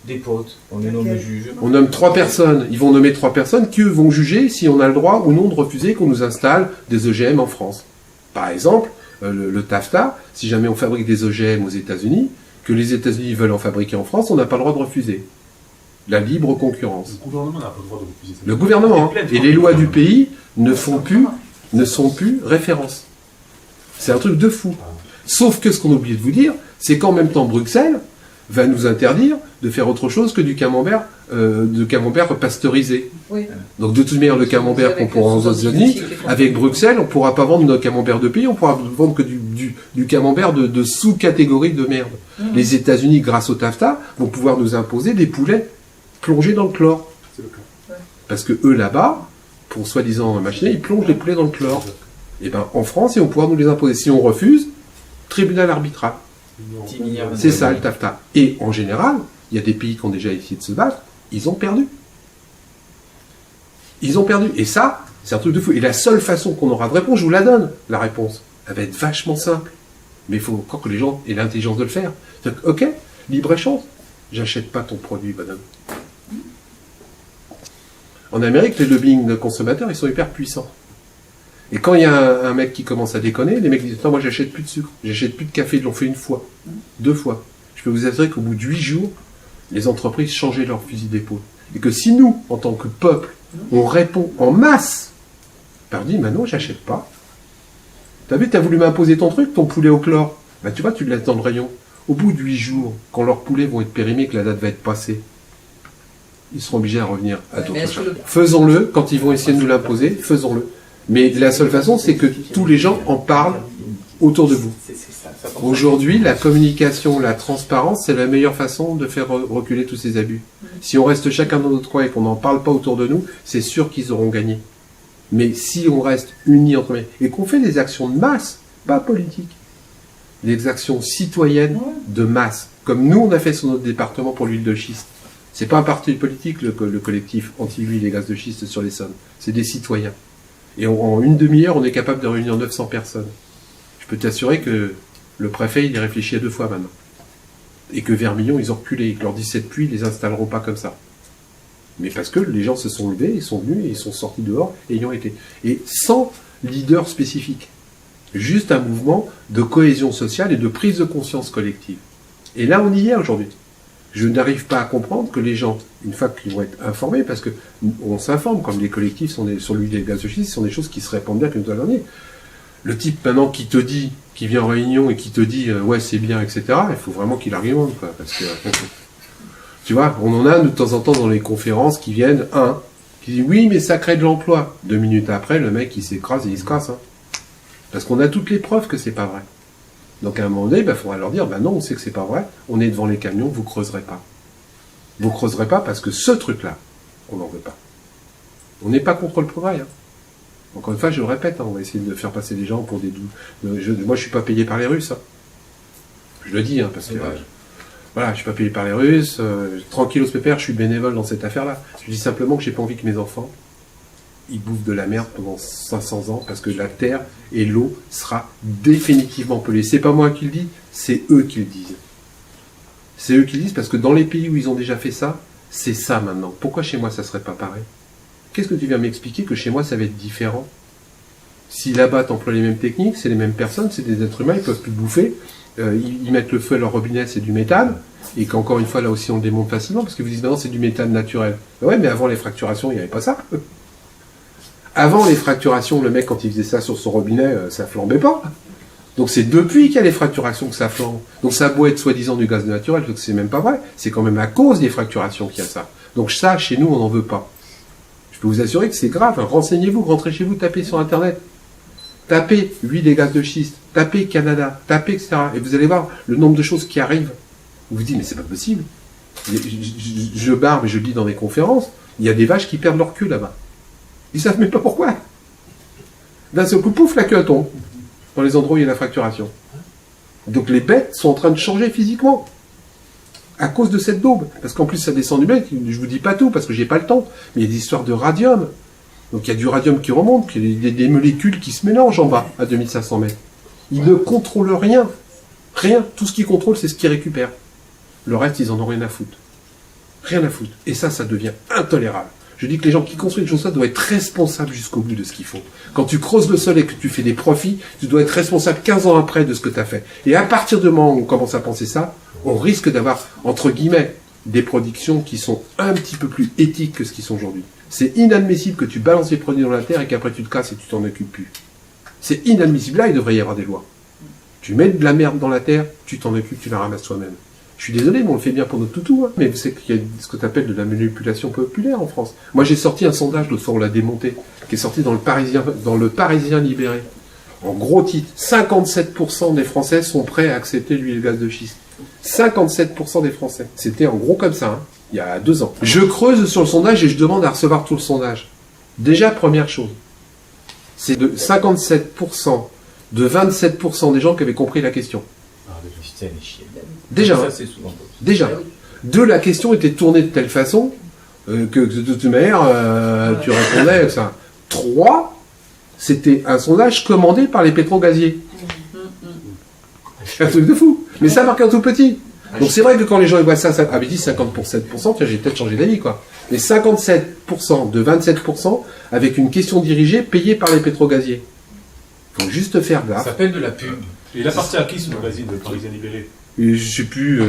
Des potes, on les nomme juges. On nomme 3 personnes. Ils vont nommer 3 personnes qui, eux, vont juger si on a le droit ou non de refuser qu'on nous installe des OGM en France. Par exemple, le TAFTA, si jamais on fabrique des OGM aux États-Unis, que les États-Unis veulent en fabriquer en France, on n'a pas le droit de refuser. La libre concurrence. Le gouvernement n'a pas le droit de refuser ça. Le gouvernement, hein. Et les lois du pays ne sont plus référence. C'est un truc de fou. Sauf que ce qu'on a oublié de vous dire, c'est qu'en même temps, Bruxelles va nous interdire de faire autre chose que du camembert pasteurisé. Oui. Donc de toute manière, le camembert qu'on pourra en Zone, avec Bruxelles, on ne pourra pas vendre notre camembert de pays, on pourra vendre que du camembert de sous-catégorie de merde. Les États-Unis, grâce au TAFTA, vont pouvoir nous imposer des poulets plongés dans le chlore. C'est le cas. Parce que eux, là-bas, pour soi-disant machiner, ils plongent les poulets dans le chlore. Et bien en France, ils vont pouvoir nous les imposer. Si on refuse, tribunal arbitral. C'est ça le TAFTA. Et en général, il y a des pays qui ont déjà essayé de se battre, ils ont perdu. Ils ont perdu. Et ça, c'est un truc de fou. Et la seule façon qu'on aura de réponse, je vous la donne, la réponse. Elle va être vachement simple. Mais il faut encore que les gens aient l'intelligence de le faire. C'est-à-dire que, ok, libre-échange, j'achète pas ton produit, madame. En Amérique, les lobbying de consommateurs, ils sont hyper puissants. Et quand il y a un mec qui commence à déconner, les mecs disent non, moi j'achète plus de sucre, j'achète plus de café, ils l'ont fait 1 fois, 2 fois. Je peux vous assurer qu'au bout de 8 jours, les entreprises changeaient leur fusil d'épaule. Et que si nous, en tant que peuple, on répond en masse, ben on dit bah non, j'achète pas. T'as vu, t'as voulu m'imposer ton truc, ton poulet au chlore. Bah tu vois, tu le laisses dans le rayon. Au bout de 8 jours, quand leurs poulets vont être périmés, que la date va être passée, ils seront obligés à revenir à d'autres choses. Faisons-le, quand ils vont essayer de nous l'imposer, faisons-le. Mais la seule façon, c'est que tous les gens en parlent autour de vous. Aujourd'hui, la communication, la transparence, c'est la meilleure façon de faire reculer tous ces abus. Si on reste chacun dans notre coin et qu'on n'en parle pas autour de nous, c'est sûr qu'ils auront gagné. Mais si on reste unis entre nous et qu'on fait des actions de masse, pas politiques, des actions citoyennes de masse, comme nous on a fait sur notre département pour l'huile de schiste. C'est pas un parti politique, le collectif anti-huile et gaz de schiste sur l'Essonne. C'est des citoyens. Et en 1 demi-heure, on est capable de réunir 900 personnes. Je peux t'assurer que le préfet, il y réfléchit à 2 fois maintenant. Et que Vermillon, ils ont reculé. Et que leurs 17 puits, ils les installeront pas comme ça. Mais parce que les gens se sont levés, ils sont venus, et ils sont sortis dehors, et y ont été. Et sans leader spécifique. Juste un mouvement de cohésion sociale et de prise de conscience collective. Et là, on y est aujourd'hui. Je n'arrive pas à comprendre que les gens, une fois qu'ils vont être informés, parce que on s'informe, comme les collectifs sur l'huile et le gaz de schiste, ce sont des choses qui se répandent bien, comme nous l'avons dit. Le type maintenant qui te dit, qui vient en réunion et qui te dit ouais c'est bien, etc., il faut vraiment qu'il argumente, quoi, parce que tu vois, on en a de temps en temps dans les conférences qui viennent, qui dit oui mais ça crée de l'emploi. 2 minutes après, le mec il s'écrase et il se casse, hein. Parce qu'on a toutes les preuves que c'est pas vrai. Donc à un moment donné, il faudra leur dire, non, on sait que c'est pas vrai, on est devant les camions, vous creuserez pas. Vous creuserez pas parce que ce truc-là, on n'en veut pas. On n'est pas contre le progrès. Hein. Encore une fois, je le répète, hein, on va essayer de faire passer les gens pour des doux. Moi, je suis pas payé par les Russes. Hein. Je le dis, hein, parce que voilà, je suis pas payé par les Russes. Tranquillos pépère, je suis bénévole dans cette affaire-là. Je dis simplement que j'ai pas envie que mes enfants ils bouffent de la merde pendant 500 ans parce que la terre et l'eau sera définitivement polluée. C'est pas moi qui le dis, c'est eux qui le disent. C'est eux qui le disent parce que dans les pays où ils ont déjà fait ça, c'est ça maintenant. Pourquoi chez moi ça serait pas pareil? Qu'est-ce que tu viens m'expliquer que chez moi ça va être différent? Si là-bas t'emploies les mêmes techniques, c'est les mêmes personnes, c'est des êtres humains, ils peuvent plus bouffer, ils mettent le feu à leur robinet, c'est du méthane, et qu'encore une fois là aussi on le démontre facilement parce que vous dites non c'est du méthane naturel. Ouais mais avant les fracturations il n'y avait pas ça. Avant les fracturations, le mec, quand il faisait ça sur son robinet, ça flambait pas. Donc c'est depuis qu'il y a les fracturations que ça flambe. Donc ça a beau être soi-disant du gaz naturel, donc c'est même pas vrai. C'est quand même à cause des fracturations qu'il y a ça. Donc ça, chez nous, on n'en veut pas. Je peux vous assurer que c'est grave. Renseignez-vous, rentrez chez vous, tapez sur Internet. Tapez huile et gaz de schiste, tapez Canada, tapez etc. Et vous allez voir le nombre de choses qui arrivent. Vous vous dites, mais c'est pas possible. Je barbe et je le dis dans des conférences, il y a des vaches qui perdent leur queue là-bas. Ils savent même pas pourquoi. D'un seul coup, pouf, la queue tombe. Dans les endroits où il y a la fracturation. Donc les bêtes sont en train de changer physiquement. À cause de cette daube. Parce qu'en plus, ça descend du bec. Je vous dis pas tout, parce que j'ai pas le temps. Mais il y a des histoires de radium. Donc il y a du radium qui remonte, puis il y a des molécules qui se mélangent en bas, à 2500 mètres. Ils ne contrôlent rien. Rien. Tout ce qu'ils contrôlent, c'est ce qu'ils récupèrent. Le reste, ils en ont rien à foutre. Rien à foutre. Et ça devient intolérable. Je dis que les gens qui construisent des choses, ça doivent être responsables jusqu'au bout de ce qu'ils font. Quand tu creuses le sol et que tu fais des profits, tu dois être responsable 15 ans après de ce que tu as fait. Et à partir du moment où on commence à penser ça, on risque d'avoir, entre guillemets, des productions qui sont un petit peu plus éthiques que ce qu'ils sont aujourd'hui. C'est inadmissible que tu balances les produits dans la terre et qu'après tu te casses et tu t'en occupes plus. C'est inadmissible. Là, il devrait y avoir des lois. Tu mets de la merde dans la terre, tu t'en occupes, tu la ramasses toi-même. Je suis désolé, mais on le fait bien pour notre toutou. Hein. Mais vous savez qu'il y a ce que tu appelles de la manipulation populaire en France. Moi, j'ai sorti un sondage, l'autre fois, on l'a démonté, qui est sorti dans le Parisien libéré. En gros titre, 57% des Français sont prêts à accepter l'huile et le gaz de schiste. 57% des Français. C'était en gros comme ça, hein, il y a 2 ans. Je creuse sur le sondage et je demande à recevoir tout le sondage. Déjà, première chose, c'est de 57%, de 27% des gens qui avaient compris la question. Déjà, ça, c'est souvent. Déjà. Deux, la question était tournée de telle façon que de toute manière, tu répondais ça. 3, c'était un sondage commandé par les pétro-gaziers. C'est un truc de fou. Mais ça marque un tout petit. Donc c'est vrai que quand les gens voient ça avait dit 57%, j'ai peut-être changé d'avis, quoi. Mais 57% de 27% avec une question dirigée payée par les pétro-gaziers. Faut juste faire gaffe. Ça s'appelle de la pub. Et il appartient à qui ce magazine, le Parisien libéré? Je sais plus,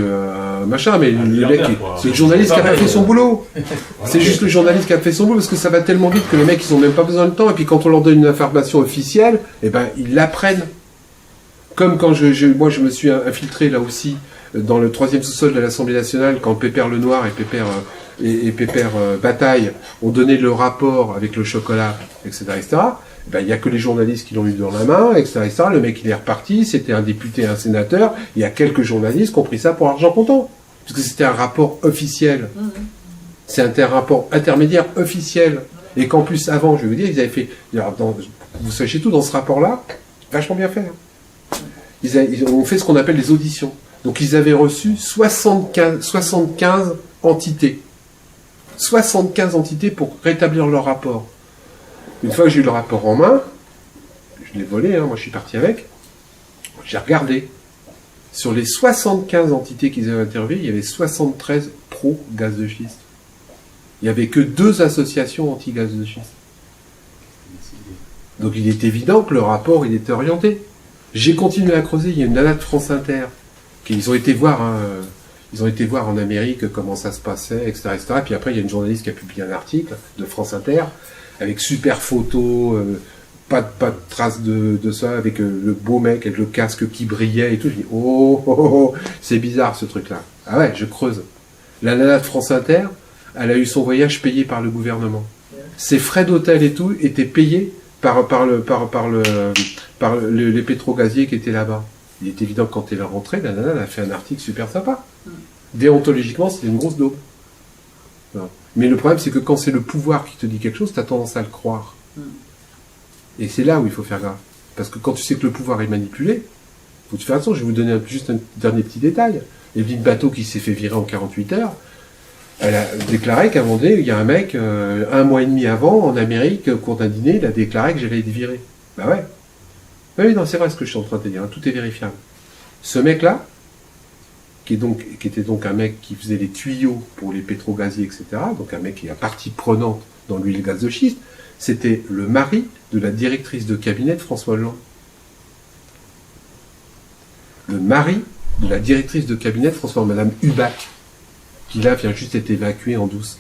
machin, mais le mec, c'est le journaliste qui a pas fait son boulot. C'est juste le journaliste qui a fait son boulot, parce que ça va tellement vite que les mecs, ils ont même pas besoin de temps, et puis quand on leur donne une information officielle, eh ben, ils l'apprennent. Comme quand moi, je me suis infiltré, là aussi, dans le 3e sous-sol de l'Assemblée nationale, quand Pépère Lenoir et Pépère Bataille ont donné le rapport avec le chocolat, etc., etc., ben, il n'y a que les journalistes qui l'ont eu dans la main, etc., etc. Le mec, il est reparti, c'était un député et un sénateur. Il y a quelques journalistes qui ont pris ça pour argent comptant. Parce que c'était un rapport officiel. C'est un rapport intermédiaire officiel. Et qu'en plus, avant, je vais vous dire, ils avaient fait... Alors, vous sachez tout, dans ce rapport-là, vachement bien fait. Hein. Ils ont fait ce qu'on appelle les auditions. Donc, ils avaient reçu 75 entités. 75 entités pour rétablir leur rapport. Une fois que j'ai eu le rapport en main, je l'ai volé, hein, moi je suis parti avec, j'ai regardé. Sur les 75 entités qu'ils avaient interviewées, il y avait 73 pro-gaz de schiste. Il n'y avait que 2 associations anti-gaz de schiste. Donc il est évident que le rapport, il était orienté. J'ai continué à creuser, il y a une nana de France Inter, ils ont été voir en Amérique comment ça se passait, etc., etc. Puis après, il y a une journaliste qui a publié un article de France Inter, avec super photos, pas de traces de ça, avec le beau mec, avec le casque qui brillait et tout. Je dis, oh, c'est bizarre ce truc-là. Ah ouais, je creuse. La nana de France Inter, elle a eu son voyage payé par le gouvernement. Ses frais d'hôtel et tout étaient payés par les pétro-gaziers qui étaient là-bas. Il est évident que quand elle est rentrée, la nana elle a fait un article super sympa. Déontologiquement, c'était une grosse daube. Non. Mais le problème, c'est que quand c'est le pouvoir qui te dit quelque chose, tu as tendance à le croire. Et c'est là où il faut faire gaffe. Parce que quand tu sais que le pouvoir est manipulé, faut faire attention. Je vais vous donner juste un dernier petit détail. Evelyne Bateau, qui s'est fait virer en 48 heures, elle a déclaré qu'à un moment donné, il y a un mec, 1 mois et demi avant, en Amérique, au cours d'un dîner, il a déclaré que j'allais être viré. Bah ouais. Oui, non, c'est vrai ce que je suis en train de te dire. Hein. Tout est vérifiable. Ce mec-là, qui était donc un mec qui faisait les tuyaux pour les pétrogaziers, etc., donc un mec qui est partie prenante dans l'huile et le gaz de schiste, c'était le mari de la directrice de cabinet de François Hollande. Le mari de la directrice de cabinet de François Hollande, Madame Hubac, qui là vient juste d'être évacuée en douce.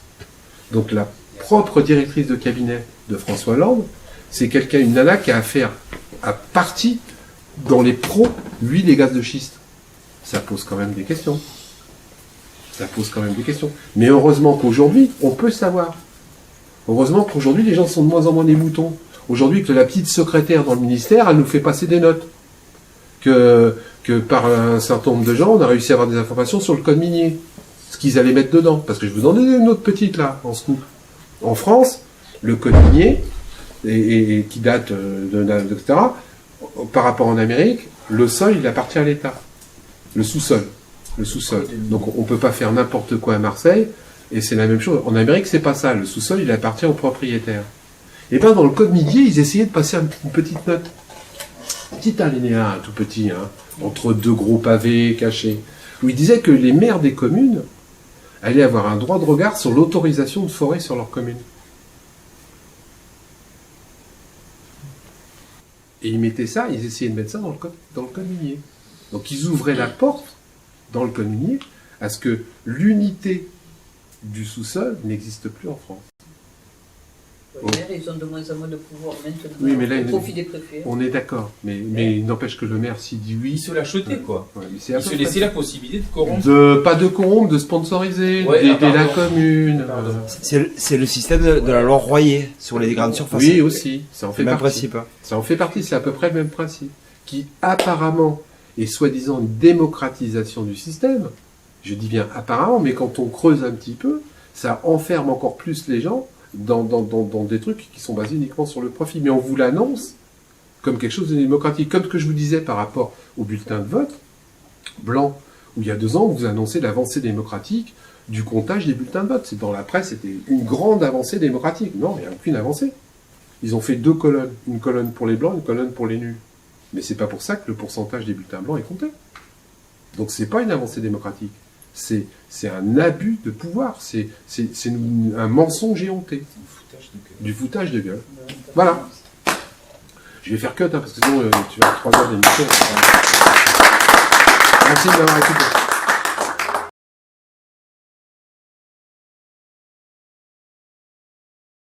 Donc la propre directrice de cabinet de François Hollande, c'est quelqu'un, une nana qui a affaire à partie dans les pros l'huile et gaz de schiste. Ça pose quand même des questions. Ça pose quand même des questions. Mais heureusement qu'aujourd'hui, on peut savoir. Heureusement qu'aujourd'hui, les gens sont de moins en moins des moutons. Aujourd'hui, que la petite secrétaire dans le ministère, elle nous fait passer des notes. Que par un certain nombre de gens, on a réussi à avoir des informations sur le code minier. Ce qu'ils allaient mettre dedans. Parce que je vous en donne une autre petite, là, en scoop. En France, le code minier, et qui date etc., par rapport en Amérique, le sol, il appartient à l'État. Le sous-sol. Le sous-sol. Donc on ne peut pas faire n'importe quoi à Marseille, et c'est la même chose. En Amérique, c'est pas ça. Le sous-sol, il appartient au propriétaire. Et bien dans le code minier, ils essayaient de passer une petite note. Petit alinéa, tout petit, hein, entre deux gros pavés cachés, où ils disaient que les maires des communes allaient avoir un droit de regard sur l'autorisation de forêt sur leur commune. Et ils mettaient ça, ils essayaient de mettre ça dans le code minier. Donc ils ouvraient la porte dans le code minier à ce que l'unité du sous-sol n'existe plus en France. Les maires, ils ont de moins en moins de pouvoir maintenant, oui, mais là, au profit des préfets. On est d'accord, mais il n'empêche que le maire, s'il dit oui... Il se l'a jeté, quoi. Ouais, Il se laissait la possibilité de corrompre. Pas de corrompre, de sponsoriser, ouais, d'aider la commune. C'est le système de la loi Royer sur les grandes surfaces. Oui, aussi. Ça en fait le même partie. principe. Ça en fait partie, c'est à peu près le même principe. Qui apparemment est soi-disant une démocratisation du système. Je dis bien apparemment, mais quand on creuse un petit peu, ça enferme encore plus les gens dans des trucs qui sont basés uniquement sur le profit. Mais on vous l'annonce comme quelque chose de démocratique. Comme ce que je vous disais par rapport au bulletin de vote blanc, où il y a 2 ans, on vous annonçait l'avancée démocratique du comptage des bulletins de vote. C'est dans la presse, c'était une grande avancée démocratique. Non, il n'y a aucune avancée. Ils ont fait 2 colonnes. Une colonne pour les blancs, une colonne pour les nuls. Mais c'est pas pour ça que le pourcentage des bulletins blancs est compté. Donc c'est pas une avancée démocratique. C'est un abus de pouvoir. C'est un mensonge éhonté. Du foutage de gueule. Voilà. Je vais faire cut, hein, parce que sinon tu vas avoir 3 heures d'émission. Merci de m'avoir écouté.